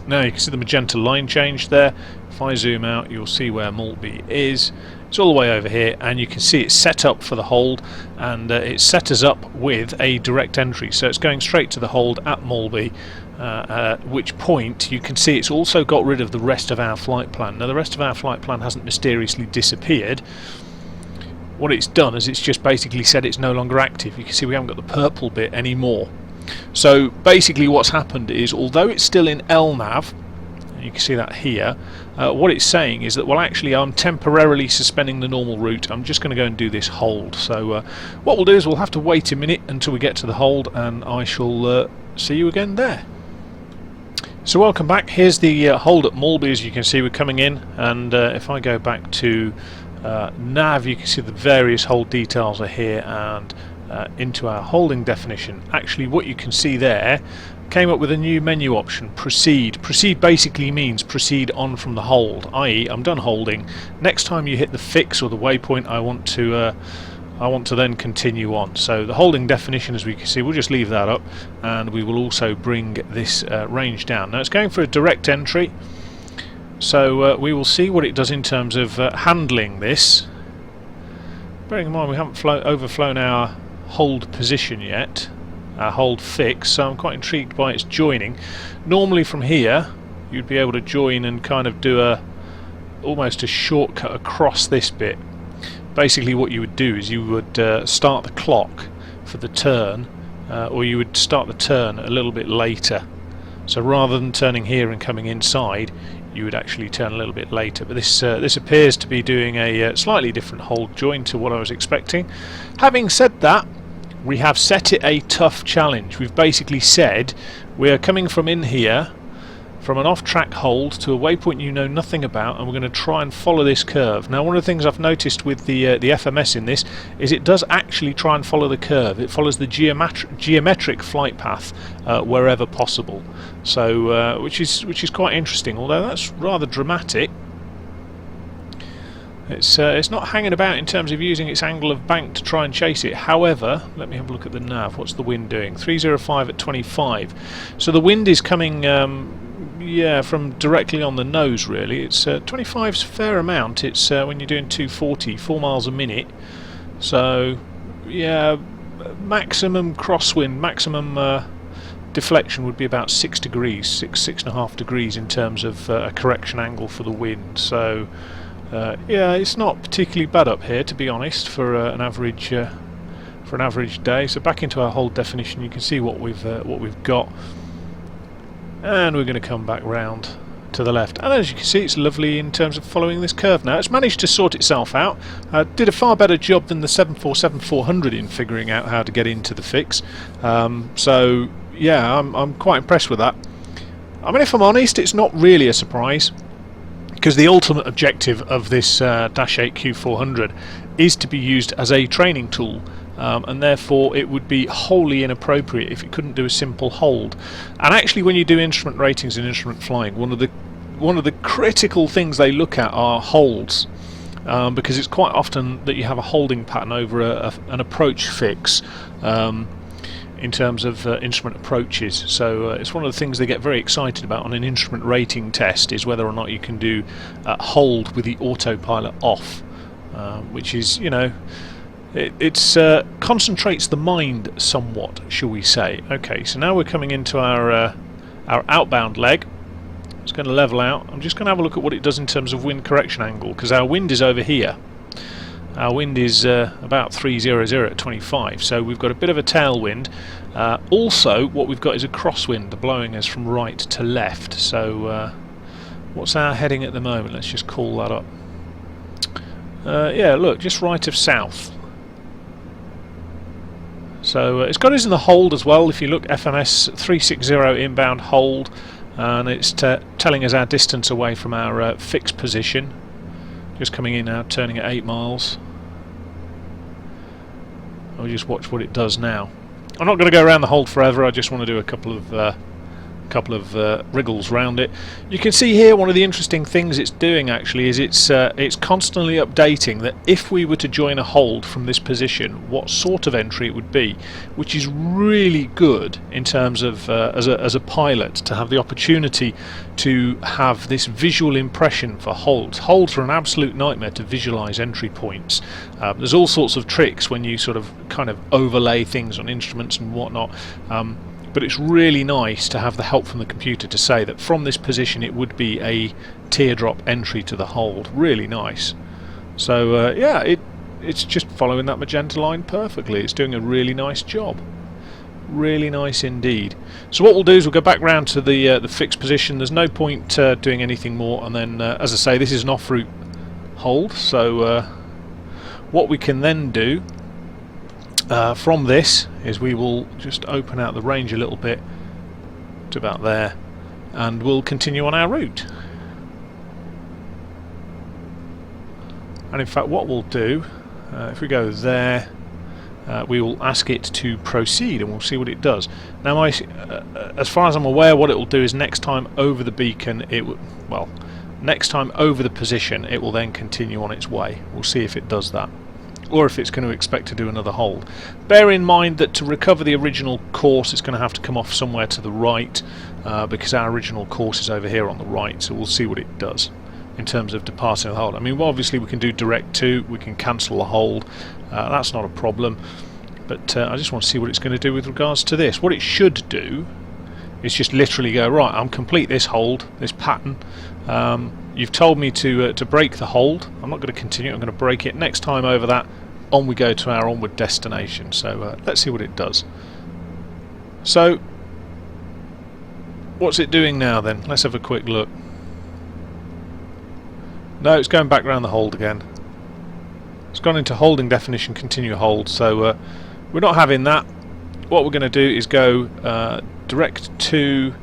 now you can see the magenta line change there. If I zoom out you'll see where Maltby is. It's all the way over here, and you can see it's set up for the hold, and it's set us up with a direct entry, so it's going straight to the hold at Maltby. At which point you can see it's also got rid of the rest of our flight plan. Now the rest of our flight plan hasn't mysteriously disappeared. What it's done is it's just basically said it's no longer active. You can see we haven't got the purple bit anymore. So basically what's happened is, although it's still in LNAV, you can see that here, what it's saying is that, well, actually I'm temporarily suspending the normal route, I'm just going to go and do this hold. So what we'll do is we'll have to wait a minute until we get to the hold, and I shall see you again there. So welcome back. Here's the hold at Maltby. As you can see, we're coming in, and if I go back to nav, you can see the various hold details are here, and into our holding definition. Actually what you can see there came up with a new menu option, proceed. Proceed basically means proceed on from the hold, i.e. I'm done holding. Next time you hit the fix or the waypoint, I want to then continue on. So the holding definition, as we can see, we'll just leave that up, and we will also bring this range down. Now it's going for a direct entry, so we will see what it does in terms of handling this. Bearing in mind we haven't overflown our hold position yet, our hold fix, so I'm quite intrigued by its joining. Normally from here you'd be able to join and kind of do almost a shortcut across this bit. Basically what you would do is you would start the clock for the turn, or you would start the turn a little bit later. So rather than turning here and coming inside, you would actually turn a little bit later. But this appears to be doing a slightly different hold join to what I was expecting. Having said that, we have set it a tough challenge. We've basically said we are coming from in here, from an off-track hold to a waypoint you know nothing about, and we're going to try and follow this curve. Now, one of the things I've noticed with the FMS in this is it does actually try and follow the curve. It follows the geometric flight path wherever possible, so which is quite interesting, although that's rather dramatic. It's not hanging about in terms of using its angle of bank to try and chase it. However, let me have a look at the nav. What's the wind doing? 305 at 25. So the wind is coming, yeah, from directly on the nose, really. It's 25's a fair amount. It's when you're doing 240, 4 miles a minute. So, yeah, maximum crosswind, maximum deflection would be about 6 degrees, 6.5 degrees in terms of a correction angle for the wind. So. Yeah, it's not particularly bad up here, to be honest, for an average day. So back into our hold definition, you can see what we've got, and we're going to come back round to the left. And as you can see, it's lovely in terms of following this curve. Now, it's managed to sort itself out. Did a far better job than the 747-400 in figuring out how to get into the fix. So yeah, I'm quite impressed with that. I mean, if I'm honest, it's not really a surprise, because the ultimate objective of this Dash 8 Q400 is to be used as a training tool, and therefore it would be wholly inappropriate if it couldn't do a simple hold. And actually, when you do instrument ratings and instrument flying, one of the critical things they look at are holds, because it's quite often that you have a holding pattern over an approach fix. In terms of instrument approaches, so it's one of the things they get very excited about on an instrument rating test, is whether or not you can do hold with the autopilot off, which is, you know, it's concentrates the mind somewhat, shall we say. Okay, so now we're coming into our outbound leg. It's going to level out. I'm just going to have a look at what it does in terms of wind correction angle, because our wind is over here. Our wind is about 300 at 25, so we've got a bit of a tailwind. Also, what we've got is a crosswind blowing us from right to left. So, what's our heading at the moment? Let's just call that up. Yeah, look, just right of south. So it's got us in the hold as well. If you look, FMS 360 inbound hold, and it's telling us our distance away from our fixed position. Just coming in now, turning at 8 miles. I'll just watch what it does now. I'm not going to go around the hold forever. I just want to do a couple of wriggles round it. You can see here one of the interesting things it's doing actually is it's constantly updating that if we were to join a hold from this position, what sort of entry it would be, which is really good in terms of as a pilot to have the opportunity to have this visual impression for holds. Holds are an absolute nightmare to visualize entry points. There's all sorts of tricks when you sort of kind of overlay things on instruments and whatnot. But it's really nice to have the help from the computer to say that from this position it would be a teardrop entry to the hold. Really nice. So yeah, it's just following that magenta line perfectly. It's doing a really nice job. Really nice indeed. So what we'll do is we'll go back round to the fixed position. There's no point doing anything more, and then as I say, this is an off route hold, so what we can then do from this is we will just open out the range a little bit to about there, and we'll continue on our route. And in fact what we'll do, if we go there, we will ask it to proceed and we'll see what it does. Now as far as I'm aware, what it will do is next time over the beacon it will, well, next time over the position it will then continue on its way. We'll see if it does that, or if it's going to expect to do another hold. Bear in mind that to recover the original course it's going to have to come off somewhere to the right, because our original course is over here on the right, so we'll see what it does in terms of departing the hold. I mean, well, obviously we can do direct to, we can cancel the hold, that's not a problem, but I just want to see what it's going to do with regards to this. What it should do is just literally go, right, I'm complete this hold, this pattern. You've told me to break the hold. I'm not going to continue, I'm going to break it. Next time over that, on we go to our onward destination. So let's see what it does. So what's it doing now then? Let's have a quick look. No, it's going back around the hold again. It's gone into holding definition, continue hold, so we're not having that. What we're going to do is go direct to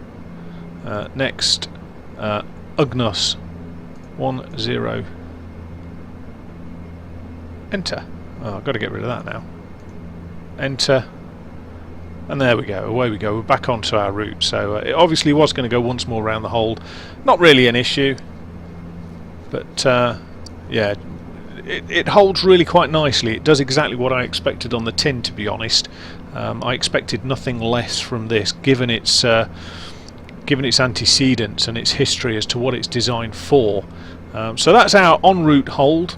next Ugnos 10. Enter. Oh, I've got to get rid of that now. Enter. And there we go, away we go, we're back onto our route. So it obviously was going to go once more around the hold. Not really an issue, but yeah, it holds really quite nicely. It does exactly what I expected on the tin, to be honest. I expected nothing less from this, given its antecedents and its history as to what it's designed for. So that's our en route hold.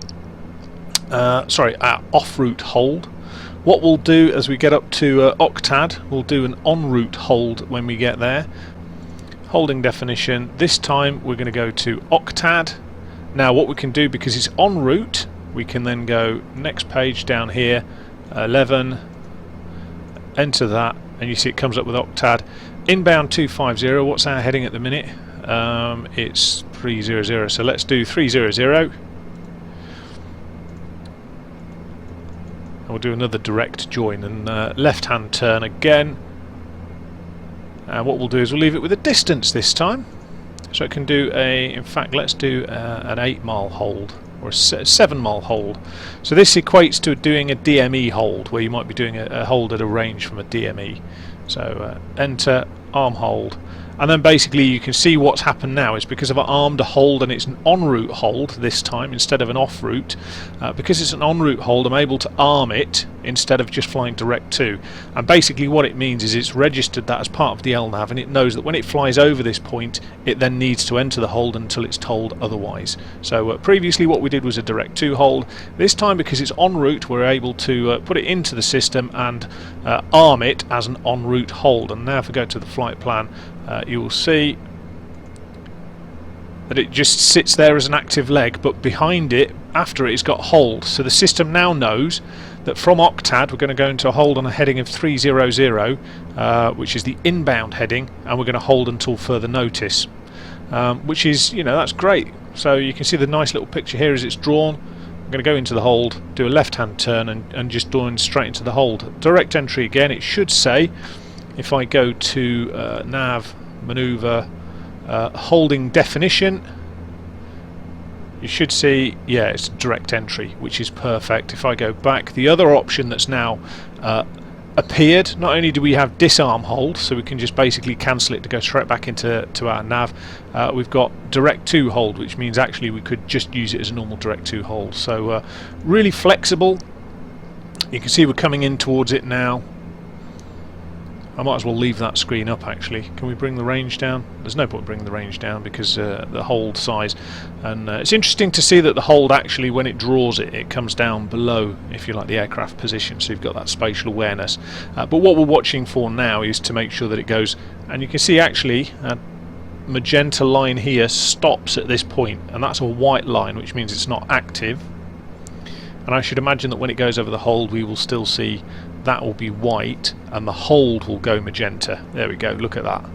Sorry, our off route hold. What we'll do as we get up to Octad, we'll do an en route hold when we get there. Holding definition. This time we're going to go to Octad. Now what we can do, because it's en route, we can then go next page down here, 11, enter that, and you see it comes up with Octad. Inbound 250, what's our heading at the minute? It's 300, so let's do 300. We'll do another direct join and left hand turn again, and what we'll do is we'll leave it with a distance this time, so it can do a, in fact let's do an 8 mile hold or a 7 mile hold. So this equates to doing a DME hold, where you might be doing a hold at a range from a DME. So enter, arm hold, and then basically you can see what's happened now is because I've armed a hold and it's an en route hold this time instead of an off route. Because it's an en route hold, I'm able to arm it instead of just flying direct to, and basically what it means is it's registered that as part of the LNAV, and it knows that when it flies over this point it then needs to enter the hold until it's told otherwise. So previously what we did was a direct to hold. This time, because it's en route, we're able to put it into the system and arm it as an en route hold. And now if we go to the flight plan, you will see that it just sits there as an active leg, but behind it, after it's got hold. So the system now knows that from Octad we're going to go into a hold on a heading of 300, which is the inbound heading, and we're going to hold until further notice, which is, you know, that's great. So you can see the nice little picture here as it's drawn. I'm going to go into the hold, do a left hand turn, and just join straight into the hold. Direct entry again, it should say, if I go to nav, maneuver, holding definition, you should see, yeah, it's direct entry, which is perfect. If I go back, the other option that's now appeared, not only do we have disarm hold, so we can just basically cancel it to go straight back into our nav, we've got direct to hold, which means actually we could just use it as a normal direct to hold. So really flexible. You can see we're coming in towards it now. I might as well leave that screen up actually. Can we bring the range down? There's no point bringing the range down because the hold size, and it's interesting to see that the hold actually, when it draws it, it comes down below, if you like, the aircraft position, so you've got that spatial awareness. But what we're watching for now is to make sure that it goes, and you can see actually magenta line here stops at this point, and that's a white line, which means it's not active. And I should imagine that when it goes over the hold we will still see that will be white and the hold will go magenta. There we go, look at that.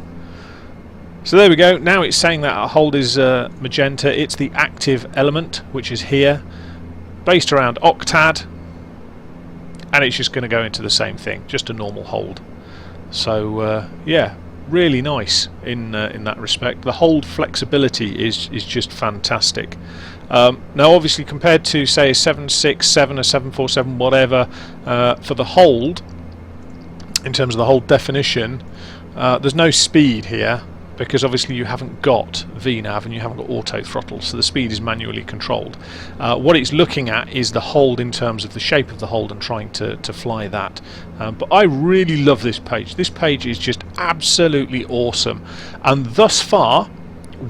So there we go, now it's saying that our hold is magenta. It's the active element, which is here, based around Octad, and it's just going to go into the same thing, just a normal hold. So yeah, really nice in that respect. The hold flexibility is just fantastic. Now obviously compared to say a 767, a 747, whatever, for the hold, in terms of the hold definition, there's no speed here, because obviously you haven't got VNAV and you haven't got auto throttle, so the speed is manually controlled. What it's looking at is the hold in terms of the shape of the hold and trying to fly that. But I really love this page. This page is just absolutely awesome, and thus far,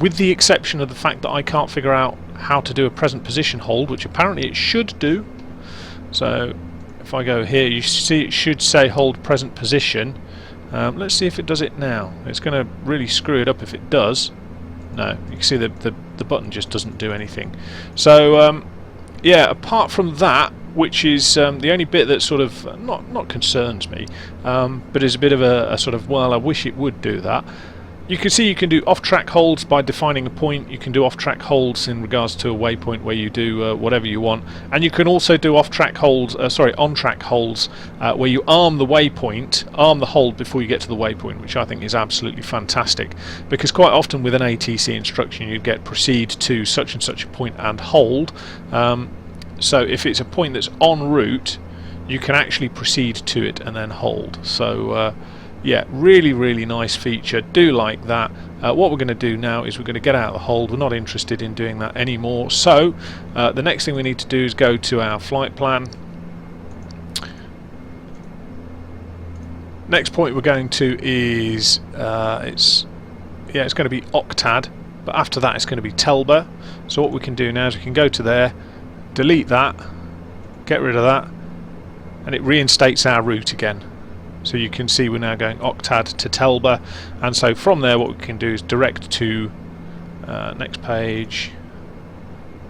with the exception of the fact that I can't figure out how to do a present position hold, which apparently it should do. So if I go here, you see it should say hold present position. Let's see if it does it now. It's going to really screw it up if it does. No, you can see the button just doesn't do anything. So yeah, apart from that, which is the only bit that sort of not concerns me, but is a bit of a sort of, well, I wish it would do that. You can see you can do off-track holds by defining a point. You can do off-track holds in regards to a waypoint where you do whatever you want, and you can also do off-track holds, on-track holds where you arm the waypoint, arm the hold before you get to the waypoint, which I think is absolutely fantastic. Because quite often with an ATC instruction, you'd get proceed to such and such a point and hold. So if it's a point that's en route, you can actually proceed to it and then hold. So. Yeah, really nice feature. Do like that. What we're going to do now is we're going to get out of the hold. We're not interested in doing that anymore. So the next thing we need to do is go to our flight plan. Next point we're going to is it's going to be Octad, but after that it's going to be Telba. So what we can do now is we can go to there, delete that, get rid of that, and it reinstates our route again. So you can see we're now going Octad to Telba, and so from there what we can do is direct to next page,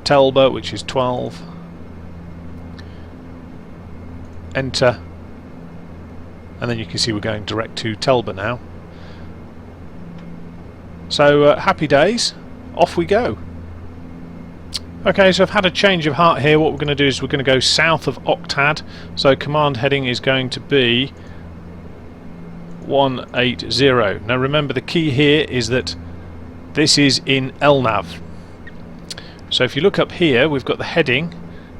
Telba, which is 12, enter, and then you can see we're going direct to Telba now. So happy days, off we go. Okay, so I've had a change of heart here. What we're going to do is we're going to go south of Octad, so command heading is going to be 180. Now remember, the key here is that this is in LNAV. So if you look up here, we've got the heading,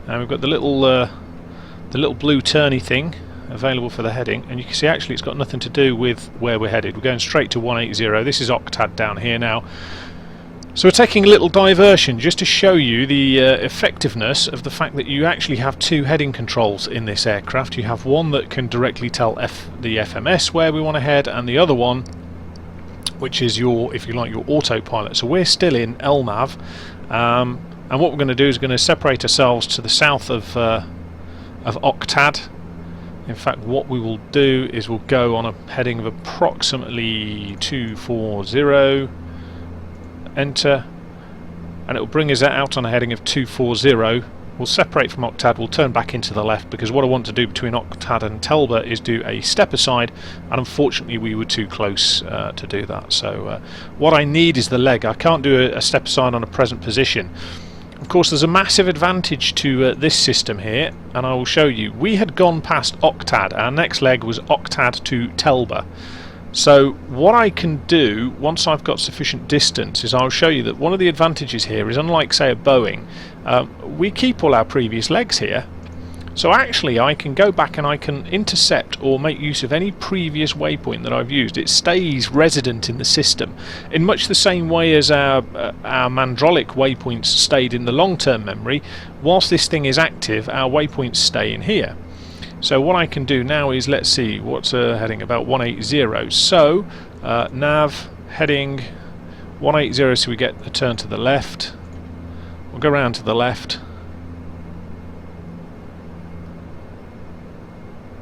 and we've got the little blue turny thing available for the heading, and you can see actually it's got nothing to do with where we're headed. We're going straight to 180. This is Octad down here now. So we're taking a little diversion just to show you the effectiveness of the fact that you actually have two heading controls in this aircraft. You have one that can directly tell the FMS where we want to head, and the other one which is your, if you like, your autopilot. So we're still in LNAV, and what we're going to do is we're going to separate ourselves to the south of Octad. In fact, what we will do is we'll go on a heading of approximately 240, enter, and it will bring us out on a heading of 240. We'll separate from Octad, we'll turn back into the left, because what I want to do between Octad and Telba is do a step aside, and unfortunately we were too close to do that. So what I need is the leg. I can't do a step aside on a present position. Of course, there's a massive advantage to this system here, and I will show you. We had gone past Octad. Our next leg was Octad to Telba. So what I can do once I've got sufficient distance is I'll show you that one of the advantages here is, unlike say a Boeing, we keep all our previous legs here. So actually I can go back and I can intercept or make use of any previous waypoint that I've used. It stays resident in the system in much the same way as our Mandrolic waypoints stayed in the long-term memory. Whilst this thing is active, our waypoints stay in here. So what I can do now is, let's see, what's heading about 180. So nav heading 180, so we get a turn to the left. We'll go round to the left,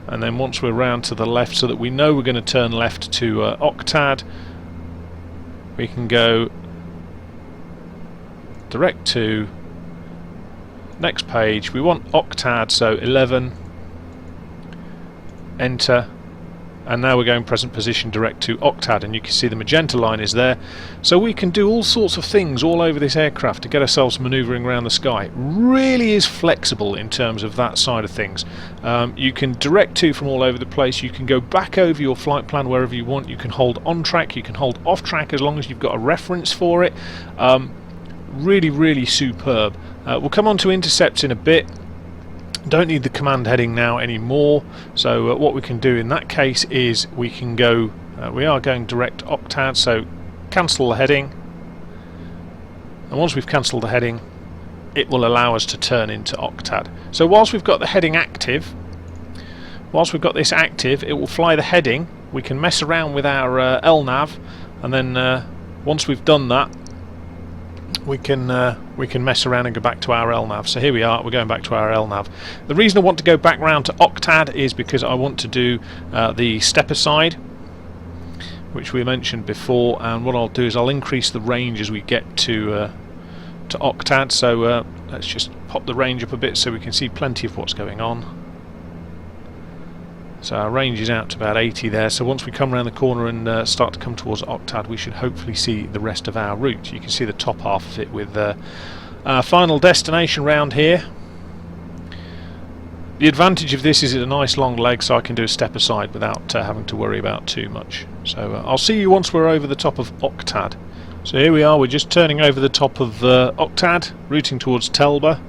and then once we're round to the left so that we know we're going to turn left to Octad, we can go direct to next page. We want Octad, so 11, enter, and now we're going present position direct to Octad, and you can see the magenta line is there. So we can do all sorts of things all over this aircraft to get ourselves manoeuvring around the sky. Really is flexible in terms of that side of things. You can direct to from all over the place. You can go back over your flight plan wherever you want. You can hold on track, you can hold off track as long as you've got a reference for it. Really superb. We'll come on to intercepts in a bit. Don't need the command heading now anymore, so what we can do in that case is we can go, we are going direct Octad, so cancel the heading, and once we've cancelled the heading it will allow us to turn into Octad. So whilst we've got the heading active, whilst we've got this active, it will fly the heading. We can mess around with our LNAV, and then once we've done that we can mess around and go back to our LNAV. So here we are, we're going back to our LNAV. The reason I want to go back round to Octad is because I want to do the step aside, which we mentioned before, and what I'll do is I'll increase the range as we get to Octad. So let's just pop the range up a bit so we can see plenty of what's going on. So our range is out to about 80 there, so once we come around the corner and start to come towards Octad, we should hopefully see the rest of our route. You can see the top half of it with our final destination round here. The advantage of this is it's a nice long leg, so I can do a step aside without having to worry about too much. So I'll see you once we're over the top of Octad. So here we are, we're just turning over the top of Octad, routing towards Telba.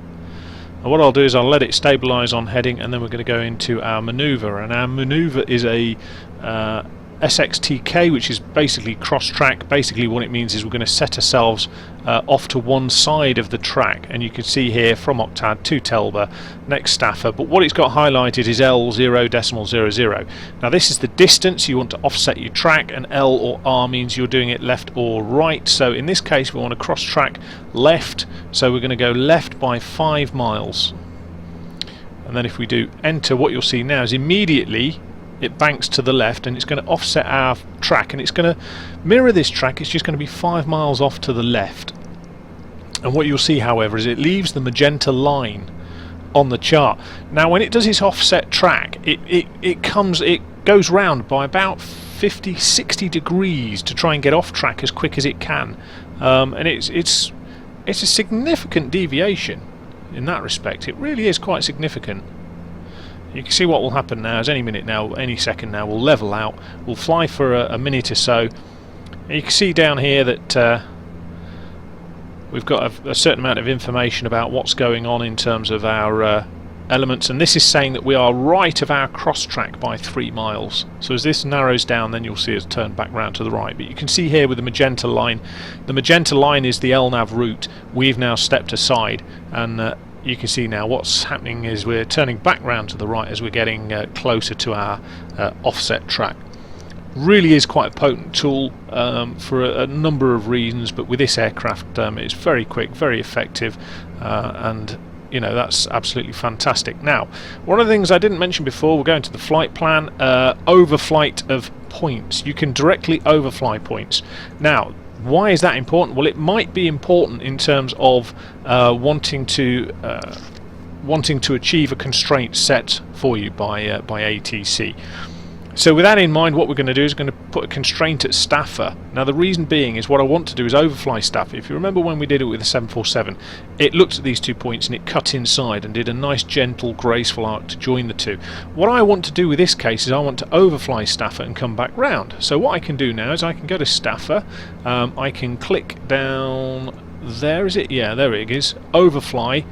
And what I'll do is I'll let it stabilise on heading, and then we're going to go into our manoeuvre. And our manoeuvre is a SXTK, which is basically cross-track. Basically what it means is we're going to set ourselves off to one side of the track, and you can see here from Octad to Telba, next Staffer, but what it's got highlighted is L0.00. Now this is the distance you want to offset your track, and L or R means you're doing it left or right. So in this case we want to cross-track left, so we're going to go left by 5 miles. And then if we do enter, what you'll see now is immediately it banks to the left, and it's going to offset our track, and it's going to mirror this track. It's just going to be 5 miles off to the left. And what you'll see, however, is it leaves the magenta line on the chart. Now when it does its offset track, it goes round by about 50-60 degrees to try and get off track as quick as it can, and it's a significant deviation in that respect. It really is quite significant. You can see what will happen now is any minute now, any second now, we'll level out, we'll fly for a minute or so. And you can see down here that we've got a certain amount of information about what's going on in terms of our elements, and this is saying that we are right of our cross track by 3 miles. So as this narrows down, then you'll see us turn back round to the right. But you can see here with the magenta line is the LNAV route. We've now stepped aside, and you can see now what's happening is we're turning back round to the right as we're getting closer to our offset track. Really is quite a potent tool for a number of reasons, but with this aircraft it's very quick, very effective, and you know, that's absolutely fantastic. Now, one of the things I didn't mention before, we're going to the flight plan, overflight of points. You can directly overfly points. Now, why is that important? Well, it might be important in terms of wanting to achieve a constraint set for you by ATC. So with that in mind, what we're going to do is going to put a constraint at Staffer. Now the reason being is what I want to do is overfly Staffer. If you remember when we did it with the 747, it looked at these 2 points and it cut inside and did a nice gentle graceful arc to join the two. What I want to do with this case is I want to overfly Staffer and come back round. So what I can do now is I can go to Staffer, I can click down there, is it? Yeah, there it is, overfly.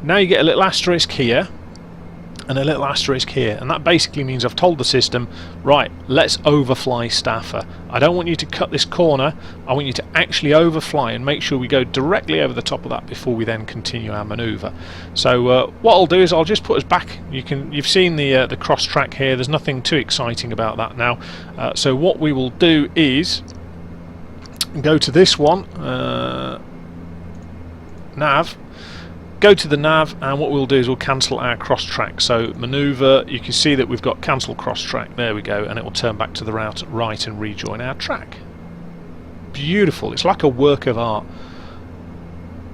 Now you get a little asterisk here and a little asterisk here, and that basically means I've told the system, right, let's overfly Staffer. I don't want you to cut this corner, I want you to actually overfly and make sure we go directly over the top of that before we then continue our manoeuvre. So what I'll do is I'll just put us back. You've seen the cross track here, there's nothing too exciting about that now. So what we will do is go to this one, nav. Go to the nav, and what we'll do is we'll cancel our cross track. So manoeuvre, you can see that we've got cancel cross track, there we go, and it will turn back to the route right and rejoin our track. Beautiful, it's like a work of art,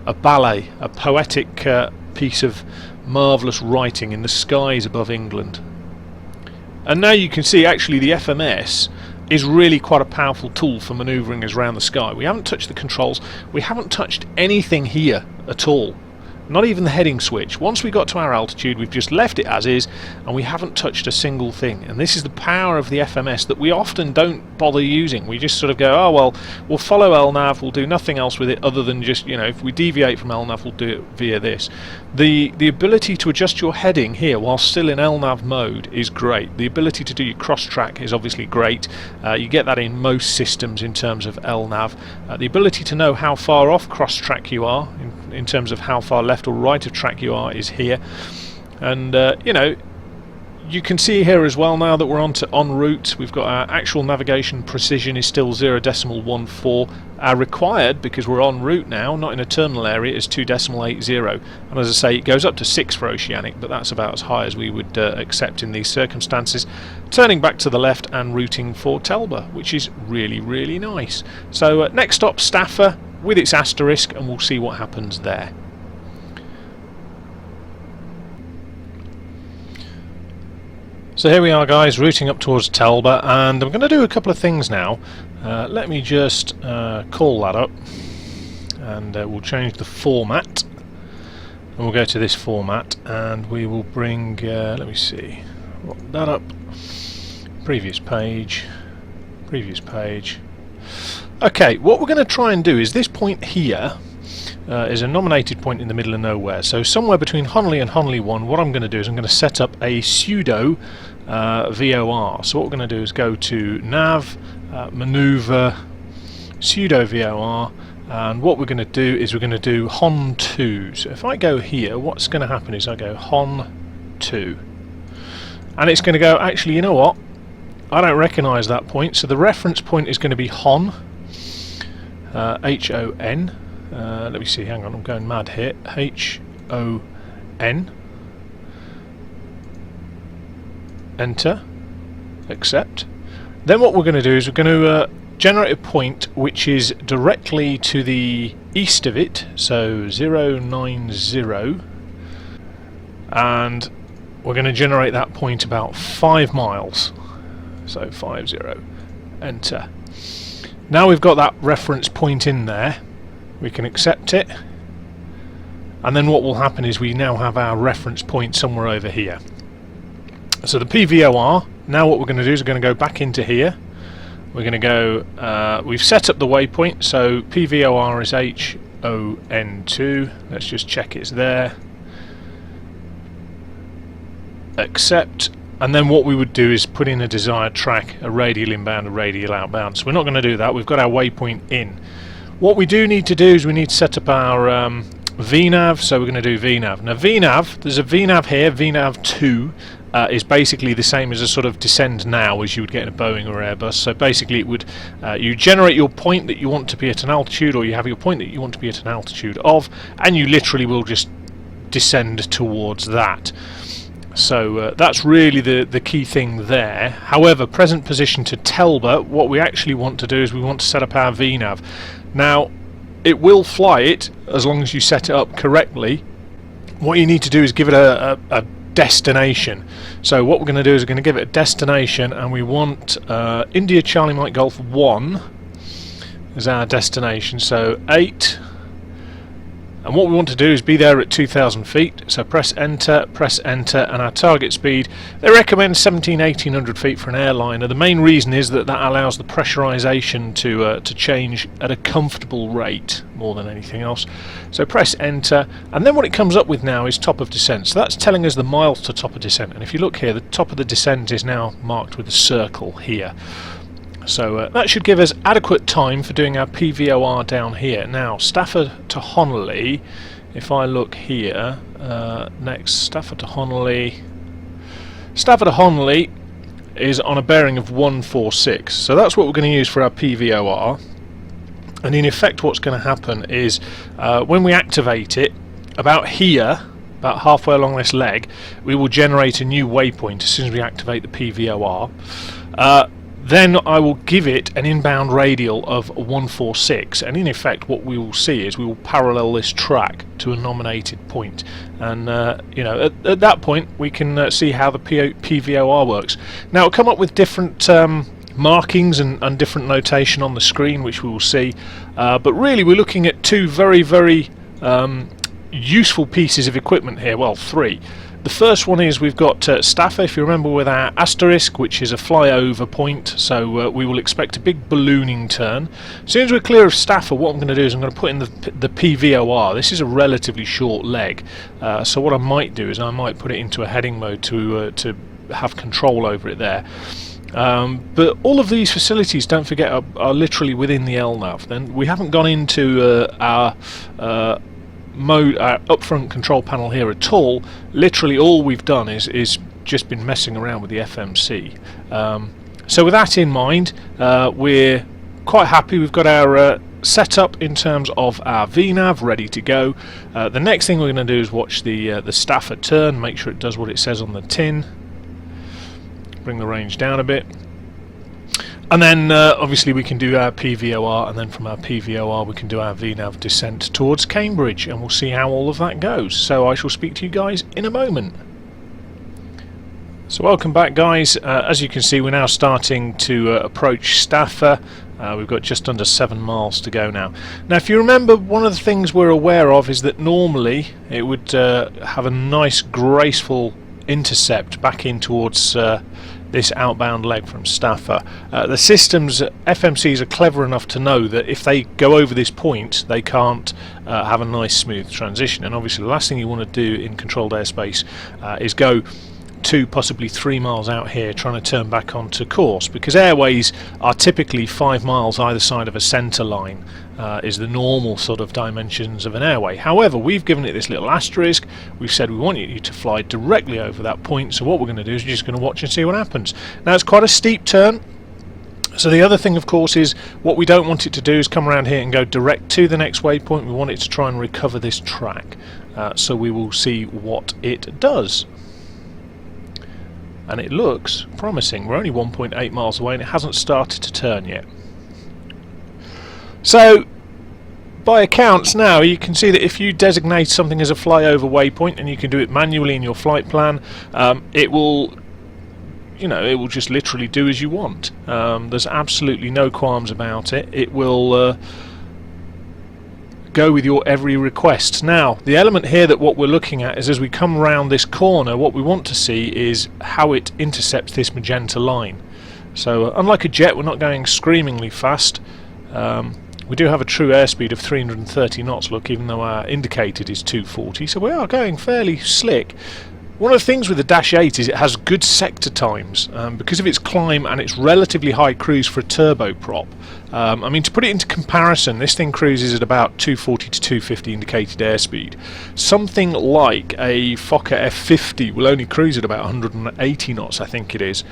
a ballet, a poetic piece of marvellous writing in the skies above England. And now you can see actually the FMS is really quite a powerful tool for manoeuvring us around the sky. We haven't touched the controls, we haven't touched anything here at all. Not even the heading switch. Once we got to our altitude, we've just left it as is, and we haven't touched a single thing. And this is the power of the FMS that we often don't bother using. We just sort of go, oh well, we'll follow LNAV, we'll do nothing else with it other than just, you know, if we deviate from LNAV, we'll do it via this. The ability to adjust your heading here while still in LNAV mode is great. The ability to do your cross-track is obviously great. You get that in most systems in terms of LNAV. The ability to know how far off cross-track you are, in terms of how far left or right of track you are, is here. And you know, you can see here as well now that we're on route. We've got our actual navigation precision is still 0.14. Our required, because we're en route now, not in a terminal area, is 2.80. And as I say, it goes up to 6 for oceanic, but that's about as high as we would accept in these circumstances. Turning back to the left and routing for Telba, which is really, really nice. So next stop, Staffer with its asterisk, and we'll see what happens there. So here we are, guys, routing up towards Talbot, and I'm going to do a couple of things now. Let me just call that up, and we'll change the format, and we'll go to this format, and we will bring, let me see, that up, previous page. Okay, what we're going to try and do is this point here is a nominated point in the middle of nowhere. So somewhere between Honley and Honley 1, what I'm going to do is I'm going to set up a pseudo VOR. So what we're going to do is go to Nav, Maneuver, pseudo VOR, and what we're going to do is we're going to do Hon 2. So if I go here, what's going to happen is I go Hon 2. And it's going to go, actually, you know what? I don't recognise that point, so the reference point is going to be Hon, H-O-N. Let me see, hang on, I'm going mad here. H-O-N. Enter. Accept. Then what we're going to do is we're going to generate a point which is directly to the east of it, so 090, and we're going to generate that point about 5 miles. So 50. Enter. Now we've got that reference point in there, we can accept it, and then what will happen is we now have our reference point somewhere over here. So the PVOR, now what we're going to do is we're going to go back into here. We're going to go, we've set up the waypoint, so PVOR is HON2. Let's just check it's there. Accept. And then what we would do is put in a desired track, a radial inbound, a radial outbound. So we're not going to do that, we've got our waypoint in. What we do need to do is we need to set up our VNAV, so we're going to do VNAV. Now VNAV, there's a VNAV here, VNAV 2 is basically the same as a sort of descend now as you would get in a Boeing or Airbus. So basically it would, you generate your point that you want to be at an altitude, or you have your point that you want to be at an altitude of, and you literally will just descend towards that. So that's really the key thing there. However, present position to Talbot, what we actually want to do is we want to set up our VNAV. Now, it will fly it as long as you set it up correctly. What you need to do is give it a destination. So what we're going to do is we're going to give it a destination, and we want India Charlie Mike Golf 1 as our destination. So 8. And what we want to do is be there at 2,000 feet, so press enter, and our target speed, they recommend 1,700–1,800 feet for an airliner. The main reason is that that allows the pressurization to change at a comfortable rate more than anything else. So press enter, and then what it comes up with now is top of descent. So that's telling us the miles to top of descent, and if you look here, the top of the descent is now marked with a circle here. So that should give us adequate time for doing our PVOR down here. Now, Stafford to Honolly, if I look here, next, Stafford to Honolly is on a bearing of 146. So that's what we're going to use for our PVOR. And in effect what's going to happen is when we activate it, about here, about halfway along this leg, we will generate a new waypoint as soon as we activate the PVOR. Then I will give it an inbound radial of 146, and in effect what we will see is we will parallel this track to a nominated point, and you know, at that point we can see how the PVOR works. Now it'll come up with different markings and different notation on the screen, which we will see, but really we're looking at two very useful pieces of equipment here, well, 3. The first one is we've got Staffa, if you remember, with our asterisk, which is a flyover point, so we will expect a big ballooning turn. As soon as we're clear of Staffa, what I'm going to do is I'm going to put in the PVOR. This is a relatively short leg, so what I might do is I might put it into a heading mode to have control over it there. But all of these facilities, don't forget, are literally within the LNAV. Then we haven't gone into our upfront control panel here at all. Literally all we've done is just been messing around with the FMC. So with that in mind, we're quite happy. We've got our setup in terms of our VNAV ready to go. The next thing we're going to do is watch the Stafford turn, make sure it does what it says on the tin. Bring the range down a bit. And then obviously we can do our PVOR, and then from our PVOR we can do our VNAV descent towards Cambridge, and we'll see how all of that goes. So I shall speak to you guys in a moment. So welcome back, guys. As you can see, we're now starting to approach Staffa. We've got just under 7 miles to go now. Now, if you remember, one of the things we're aware of is that normally it would have a nice graceful intercept back in towards this outbound leg from Staffa. The systems, FMCs, are clever enough to know that if they go over this point, they can't have a nice smooth transition. And obviously the last thing you want to do in controlled airspace is go 2, possibly 3 miles out here trying to turn back onto course, because airways are typically 5 miles either side of a centre line is the normal sort of dimensions of an airway. However, we've given it this little asterisk. We've said we want you to fly directly over that point, so what we're going to do is we're just going to watch and see what happens. Now, it's quite a steep turn, so the other thing, of course, is what we don't want it to do is come around here and go direct to the next waypoint. We want it to try and recover this track, so we will see what it does. And it looks promising. We're only 1.8 miles away and it hasn't started to turn yet. So by accounts now, you can see that if you designate something as a flyover waypoint, and you can do it manually in your flight plan, it will, it will just literally do as you want. There's absolutely no qualms about it. It will go with your every request. Now, the element here that what we're looking at is as we come around this corner, what we want to see is how it intercepts this magenta line. So unlike a jet, we're not going screamingly fast. We do have a true airspeed of 330 knots, look, even though our indicated is 240, so we are going fairly slick. One of the things with the Dash 8 is it has good sector times because of its climb and its relatively high cruise for a turboprop. I mean, to put it into comparison, this thing cruises at about 240 to 250 indicated airspeed. Something like a Fokker F50 will only cruise at about 180 knots, I think it is,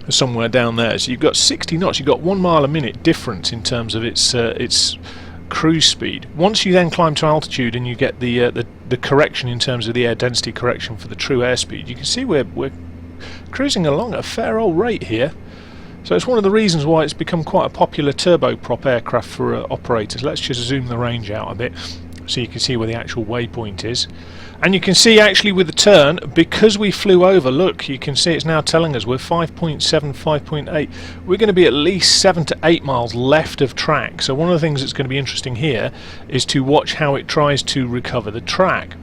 somewhere down there. So you've got 60 knots, you've got 1 mile a minute difference in terms of its cruise speed. Once you then climb to altitude and you get the correction in terms of the air density correction for the true airspeed, you can see we're cruising along at a fair old rate here. So it's one of the reasons why it's become quite a popular turboprop aircraft for operators. Let's just zoom the range out a bit so you can see where the actual waypoint is. And you can see actually with the turn, because we flew over, look, you can see it's now telling us we're 5.7, 5.8. We're going to be at least 7 to 8 miles left of track. So one of the things that's going to be interesting here is to watch how it tries to recover the track.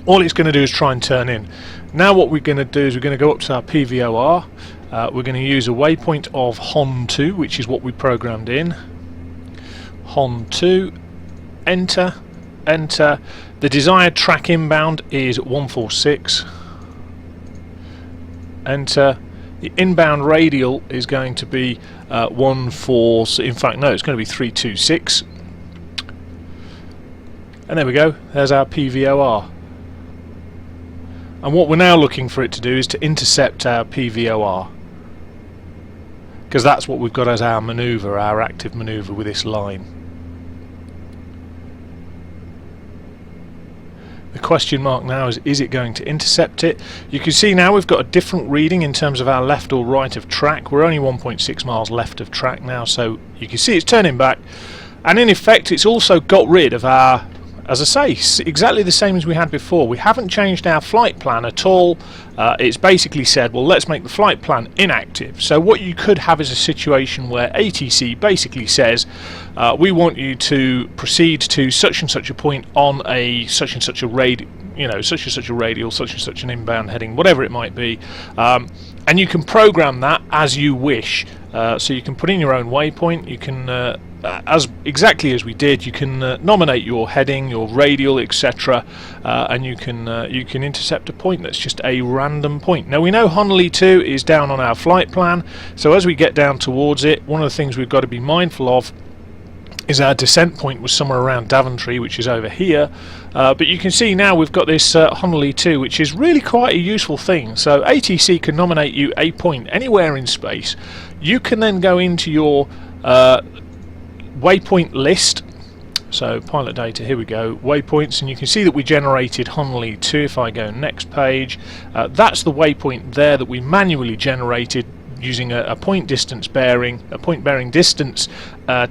All it's going to do is try and turn in. Now what we're going to do is we're going to go up to our PVOR. We're going to use a waypoint of HON2, which is what we programmed in. HON2, enter, enter. The desired track inbound is 146. Enter. The inbound radial is going to be 14. In fact, no, it's going to be 326. And there we go. There's our PVOR. And what we're now looking for it to do is to intercept our PVOR, because that's what we've got as our manoeuvre, our active manoeuvre with this line. The question mark now is it going to intercept it? You can see now we've got a different reading in terms of our left or right of track. We're only 1.6 miles left of track now, so you can see it's turning back, and in effect it's also got rid of our, as I say, exactly the same as we had before. We haven't changed our flight plan at all. It's basically said, well, let's make the flight plan inactive. So what you could have is a situation where ATC basically says, we want you to proceed to such and such a point on a such and such a such and such a radial, such and such an inbound heading, whatever it might be, and you can program that as you wish. So you can put in your own waypoint. You can exactly as we did, you can nominate your heading, your radial, etc., and you can intercept a point that's just a random point. Now we know Honolulu 2 is down on our flight plan, so as we get down towards it, one of the things we've got to be mindful of is our descent point was somewhere around Daventry, which is over here, but you can see now we've got this Honolulu 2, which is really quite a useful thing. So ATC can nominate you a point anywhere in space. You can then go into your waypoint list. So pilot data, here we go, waypoints, and you can see that we generated Honolulu 2. If I go next page, that's the waypoint there that we manually generated. using a point bearing distance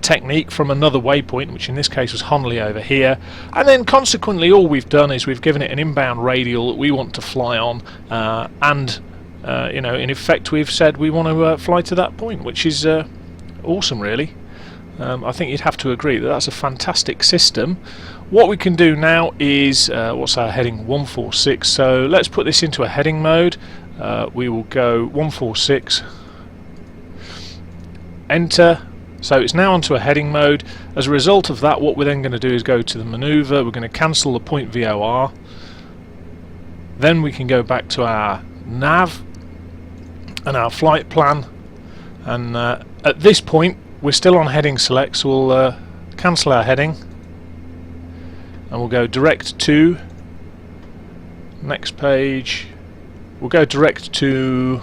technique from another waypoint, which in this case was Honley over here, and then consequently all we've done is we've given it an inbound radial that we want to fly on, and you know, in effect we've said we want to fly to that point, which is awesome really. I think you'd have to agree that that's a fantastic system. What we can do now is, what's our heading? 146. So let's put this into a heading mode. We will go 146, enter. So it's now onto a heading mode. As a result of that, what we're then going to do is go to the maneuver. We're going to cancel the point VOR. Then we can go back to our nav and our flight plan. And at this point, we're still on heading select, so we'll cancel our heading. And we'll go direct to next page. We'll go direct to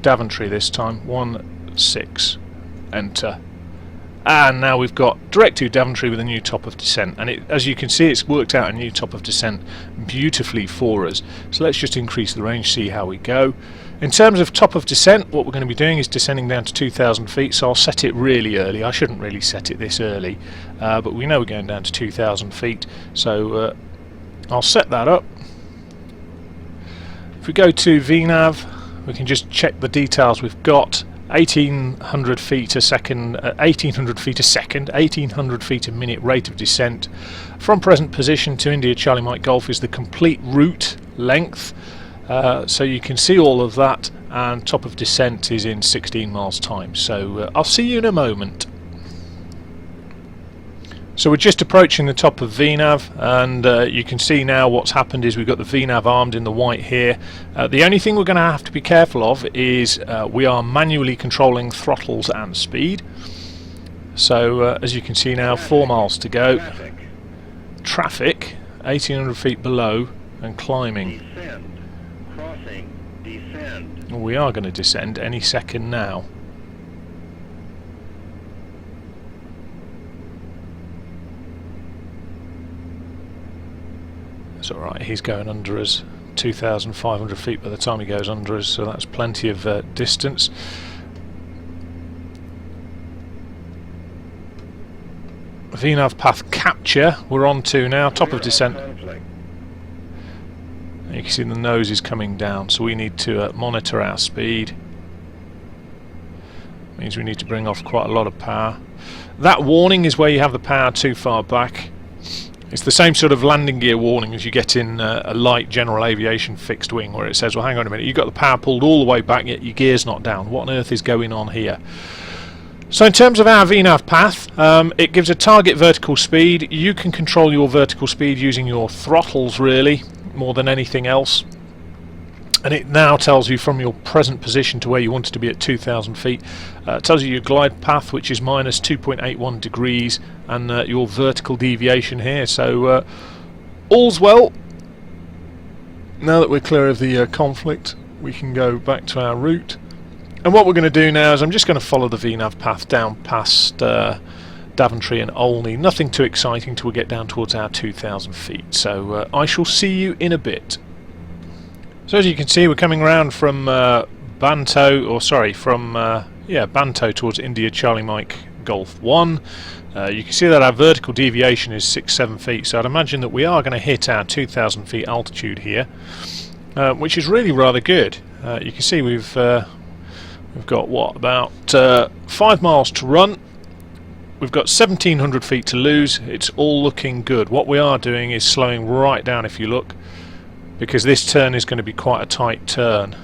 Daventry this time. 16, enter. And now we've got direct to Daventry with a new top of descent. And as you can see, it's worked out a new top of descent beautifully for us. So let's just increase the range, see how we go. In terms of top of descent, what we're going to be doing is descending down to 2,000 feet, so I'll set it really early. I shouldn't really set it this early, but we know we're going down to 2,000 feet, so I'll set that up. If we go to VNav, we can just check the details we've got. 1,800 feet a second, 1,800 feet a second, 1,800 feet a minute rate of descent. From present position to India Charlie Mike Golf is the complete route length. So you can see all of that, and top of descent is in 16 miles time. So I'll see you in a moment. So we're just approaching the top of VNav, and you can see now what's happened is we've got the VNav armed in the white here. The only thing we're going to have to be careful of is we are manually controlling throttles and speed. So as you can see now, 4 miles to go. Traffic 1,800 feet below and climbing. We are going to descend any second now. It's alright, he's going under us 2,500 feet by the time he goes under us, so that's plenty of distance. VNav path capture we're on to now, top of descent. You can see the nose is coming down, so we need to monitor our speed. Means we need to bring off quite a lot of power. That warning is where you have the power too far back. It's the same sort of landing gear warning as you get in a light general aviation fixed wing, where it says, well, hang on a minute, you've got the power pulled all the way back, yet your gear's not down. What on earth is going on here? So in terms of our VNav path, it gives a target vertical speed. You can control your vertical speed using your throttles, really, more than anything else. And it now tells you from your present position to where you want it to be at 2,000 feet. It tells you your glide path, which is minus 2.81 degrees, and your vertical deviation here. So all's well. Now that we're clear of the conflict, we can go back to our route. And what we're going to do now is I'm just going to follow the VNav path down past Daventry and Olney. Nothing too exciting till we get down towards our 2,000 feet. So I shall see you in a bit. So as you can see, we're coming around from Banto towards India Charlie Mike Golf 1. You can see that our vertical deviation is 6-7 feet, so I'd imagine that we are going to hit our 2,000 feet altitude here, which is really rather good. You can see we've got what, about 5 miles to run. We've got 1,700 feet to lose. It's all looking good. What we are doing is slowing right down, if you look, because this turn is going to be quite a tight turn.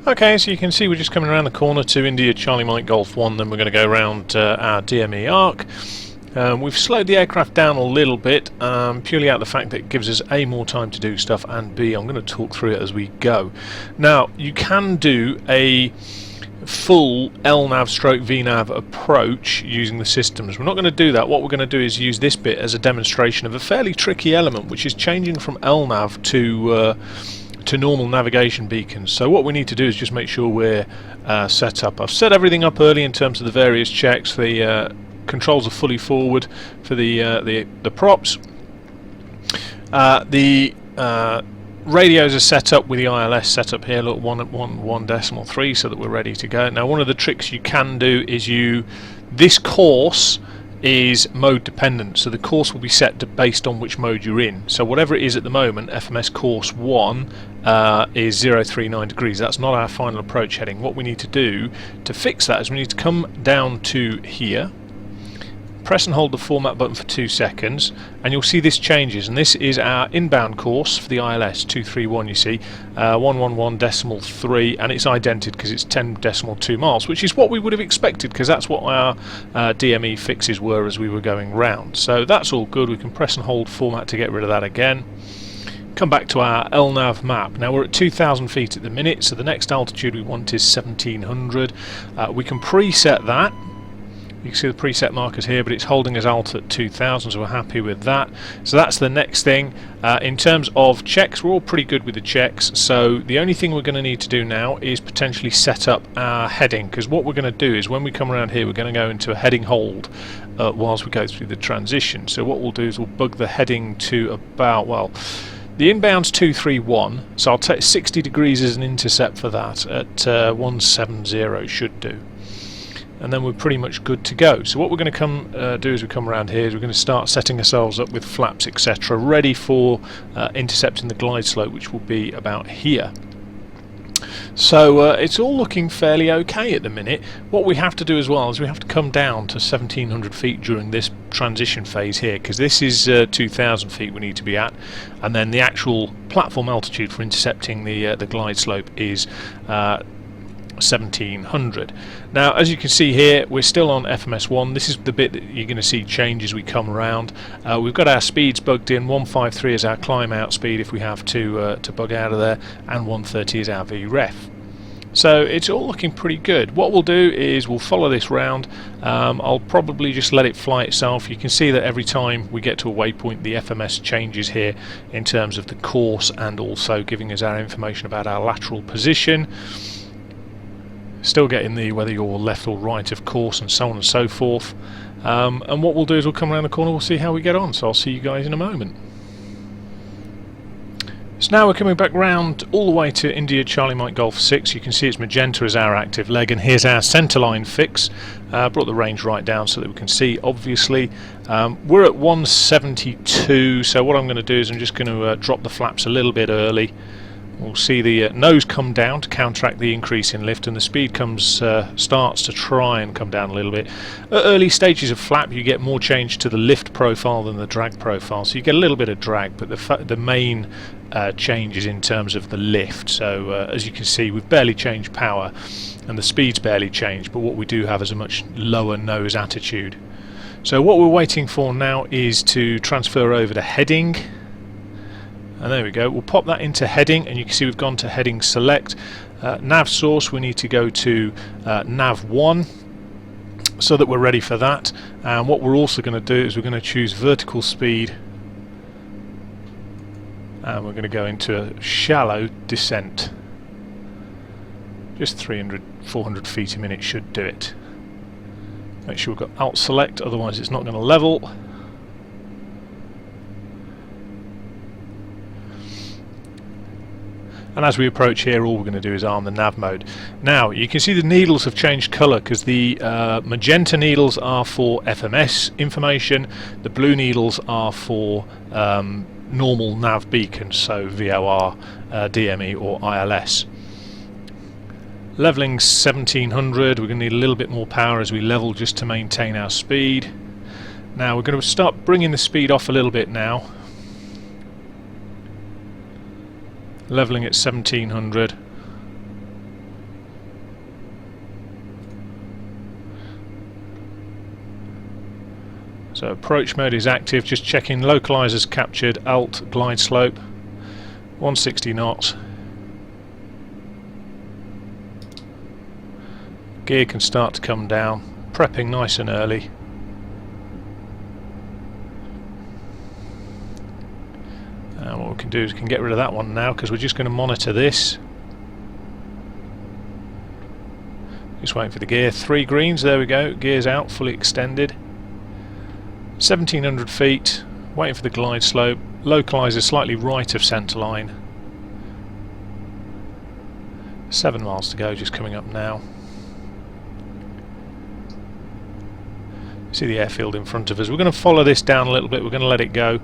Okay, so you can see we're just coming around the corner to India Charlie Mike Golf 1, then we're going to go around our DME arc. We've slowed the aircraft down a little bit, purely out of the fact that it gives us A, more time to do stuff, and B, I'm going to talk through it as we go. Now, you can do a full LNAV stroke VNav approach using the systems. We're not going to do that. What we're going to do is use this bit as a demonstration of a fairly tricky element, which is changing from LNAV to normal navigation beacons. So what we need to do is just make sure we're set up. I've set everything up early in terms of the various checks. The controls are fully forward for the props. The radios are set up with the ILS set up here, look, 1.1.3, so that we're ready to go. Now one of the tricks you can do is this course is mode dependent, so the course will be set based on which mode you're in. So whatever it is at the moment, FMS course 1 is 039 degrees. That's not our final approach heading. What we need to do to fix that is we need to come down to here, press and hold the format button for 2 seconds, and you'll see this changes, and this is our inbound course for the ILS 231, you see, 111.3, and it's idented because it's 10.2 miles, which is what we would have expected, because that's what our DME fixes were as we were going round. So that's all good. We can press and hold format to get rid of that again. Come back to our LNAV map. Now we're at 2,000 feet at the minute, so the next altitude we want is 1,700. We can preset that. You can see the preset markers here, but it's holding us alt at 2,000, so we're happy with that. So that's the next thing. In terms of checks, we're all pretty good with the checks, so the only thing we're going to need to do now is potentially set up our heading, because what we're going to do is when we come around here, we're going to go into a heading hold whilst we go through the transition. So what we'll do is we'll bug the heading to about, well, the inbound's 231, so I'll take 60 degrees as an intercept for that at 170 should do. And then we're pretty much good to go. So what we're going to do as we come around here is we're going to start setting ourselves up with flaps, etc., ready for intercepting the glide slope, which will be about here. So it's all looking fairly okay at the minute. What we have to do as well is we have to come down to 1,700 feet during this transition phase here, because this is 2,000 feet we need to be at, and then the actual platform altitude for intercepting the glide slope is 1,700. Now as you can see here, we're still on FMS 1. This is the bit that you're going to see change as we come around. We've got our speeds bugged in. 153 is our climb out speed if we have to bug out of there, and 130 is our VREF. So it's all looking pretty good. What we'll do is we'll follow this round. I'll probably just let it fly itself. You can see that every time we get to a waypoint, the FMS changes here in terms of the course, and also giving us our information about our lateral position. Still getting the whether you're left or right of course, and so on and so forth. And what we'll do is we'll come around the corner, we'll see how we get on. So I'll see you guys in a moment. So now we're coming back round all the way to India Charlie Mike Golf 6. You can see it's magenta as our active leg, and here's our centerline fix. Brought the range right down so that we can see, obviously. We're at 172, so what I'm going to do is I'm just going to drop the flaps a little bit early. We'll see the nose come down to counteract the increase in lift, and the speed starts to try and come down a little bit. At early stages of flap, you get more change to the lift profile than the drag profile, so you get a little bit of drag, but the main change is in terms of the lift. So as you can see, we've barely changed power, and the speed's barely changed, but what we do have is a much lower nose attitude. So what we're waiting for now is to transfer over to heading. And there we go, we'll pop that into heading, and you can see we've gone to heading select. Nav source, we need to go to nav 1 so that we're ready for that. And what we're also going to do is we're going to choose vertical speed, and we're going to go into a shallow descent. Just 300-400 feet a minute should do it. Make sure we've got alt select, otherwise it's not going to level. And as we approach here, all we're going to do is arm the nav mode. Now you can see the needles have changed colour, because the magenta needles are for FMS information, the blue needles are for normal nav beacons, so VOR, DME or ILS. Levelling 1700, we're going to need a little bit more power as we level just to maintain our speed. Now we're going to start bringing the speed off a little bit now. Levelling at 1700. So approach mode is active, just checking localizers captured, alt, glide slope, 160 knots. Gear can start to come down, prepping nice and early. And what we can do is we can get rid of that one now, because we're just going to monitor this. Just waiting for the gear. 3 greens, there we go. Gear's out, fully extended. 1700 feet, waiting for the glide slope. Localizer slightly right of centre line. 7 miles to go, just coming up now. See the airfield in front of us. We're going to follow this down a little bit. We're going to let it go.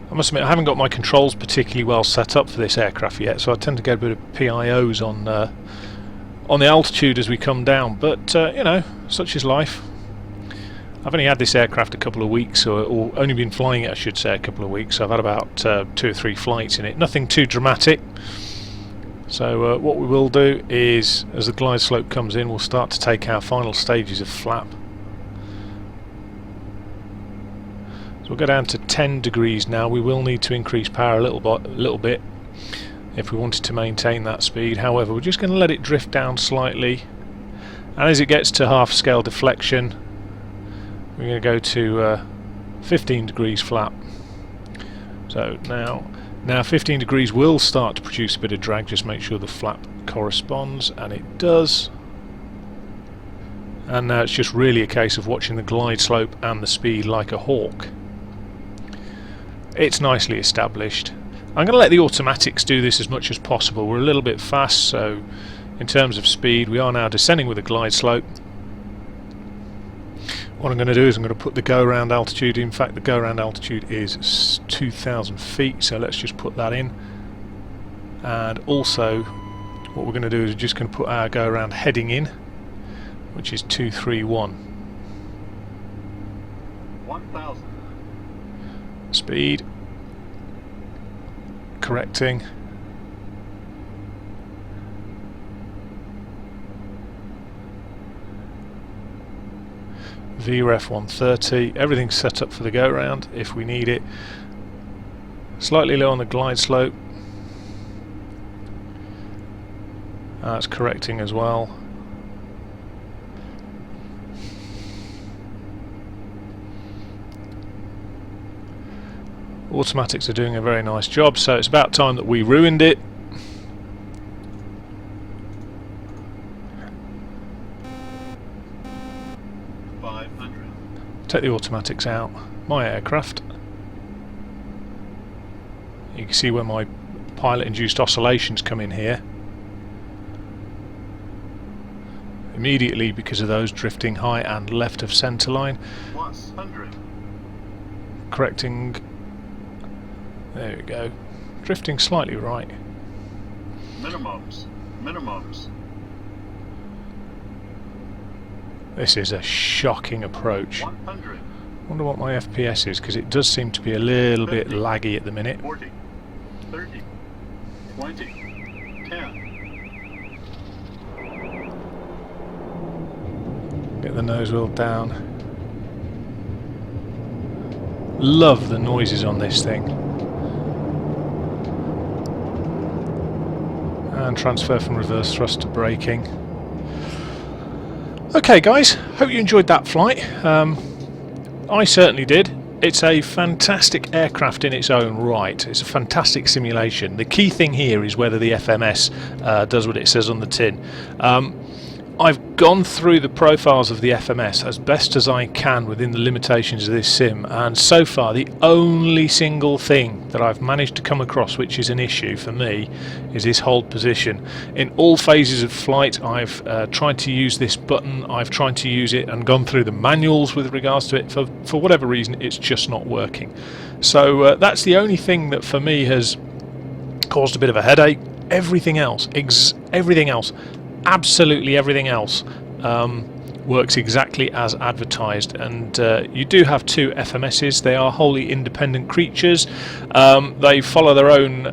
I must admit I haven't got my controls particularly well set up for this aircraft yet, so I tend to get a bit of PIOs on the altitude as we come down, but you know, such is life. I've only had this aircraft a couple of weeks, or only been flying it I should say a couple of weeks, so I've had about 2 or 3 flights in it. Nothing too dramatic. So what we will do is, as the glide slope comes in, we'll start to take our final stages of flap. We'll go down to 10 degrees now. We will need to increase power a little bit if we wanted to maintain that speed. However, we're just going to let it drift down slightly, and as it gets to half scale deflection, we're going to go to 15 degrees flap. So now 15 degrees will start to produce a bit of drag. Just make sure the flap corresponds, and it does. And now it's just really a case of watching the glide slope and the speed like a hawk. It's nicely established. I'm going to let the automatics do this as much as possible. We're a little bit fast, so in terms of speed we are now descending with a glide slope. What I'm going to do is I'm going to put the go round altitude. In fact, the go round altitude is 2,000 feet, so let's just put that in. And also what we're going to do is we're just going to put our go round heading in, which is 231. 1,000. Speed. Correcting. VREF 130. Everything's set up for the go round if we need it. Slightly low on the glide slope. That's correcting as well. Automatics are doing a very nice job, so it's about time that we ruined it. Take the automatics out. My aircraft. You can see where my pilot-induced oscillations come in here. Immediately, because of those, drifting high and left of centre line. 100. Correcting. There we go. Drifting slightly right. Minimums. This is a shocking approach. 100. Wonder what my FPS is, because it does seem to be a little 50, bit laggy at the minute. 40, 30, 20, 10. Get the nose wheel down. Love the noises on this thing. And transfer from reverse thrust to braking. Okay guys, hope you enjoyed that flight. I certainly did. It's a fantastic aircraft in its own right. It's a fantastic simulation. The key thing here is whether the FMS does what it says on the tin. I've gone through the profiles of the FMS as best as I can within the limitations of this sim, and so far the only single thing that I've managed to come across which is an issue for me is this hold position. In all phases of flight I've tried to use this button, I've tried to use it and gone through the manuals with regards to it. For whatever reason it's just not working. So that's the only thing that for me has caused a bit of a headache. Everything else, absolutely everything else works exactly as advertised, and you do have 2 FMSs. They are wholly independent creatures. They follow their own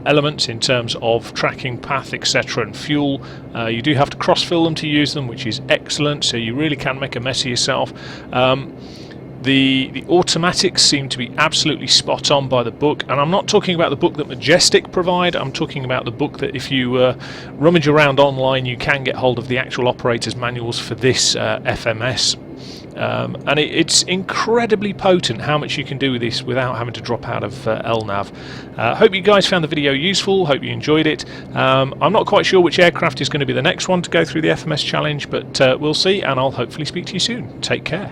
elements in terms of tracking path, etc. and fuel. You do have to cross-fill them to use them, which is excellent, so you really can make a mess of yourself. The automatics seem to be absolutely spot on by the book, and I'm not talking about the book that Majestic provide. I'm talking about the book that if you rummage around online you can get hold of the actual operator's manuals for this FMS. And it's incredibly potent how much you can do with this without having to drop out of LNAV. Hope you guys found the video useful, hope you enjoyed it. I'm not quite sure which aircraft is going to be the next one to go through the FMS challenge, but we'll see, and I'll hopefully speak to you soon. Take care.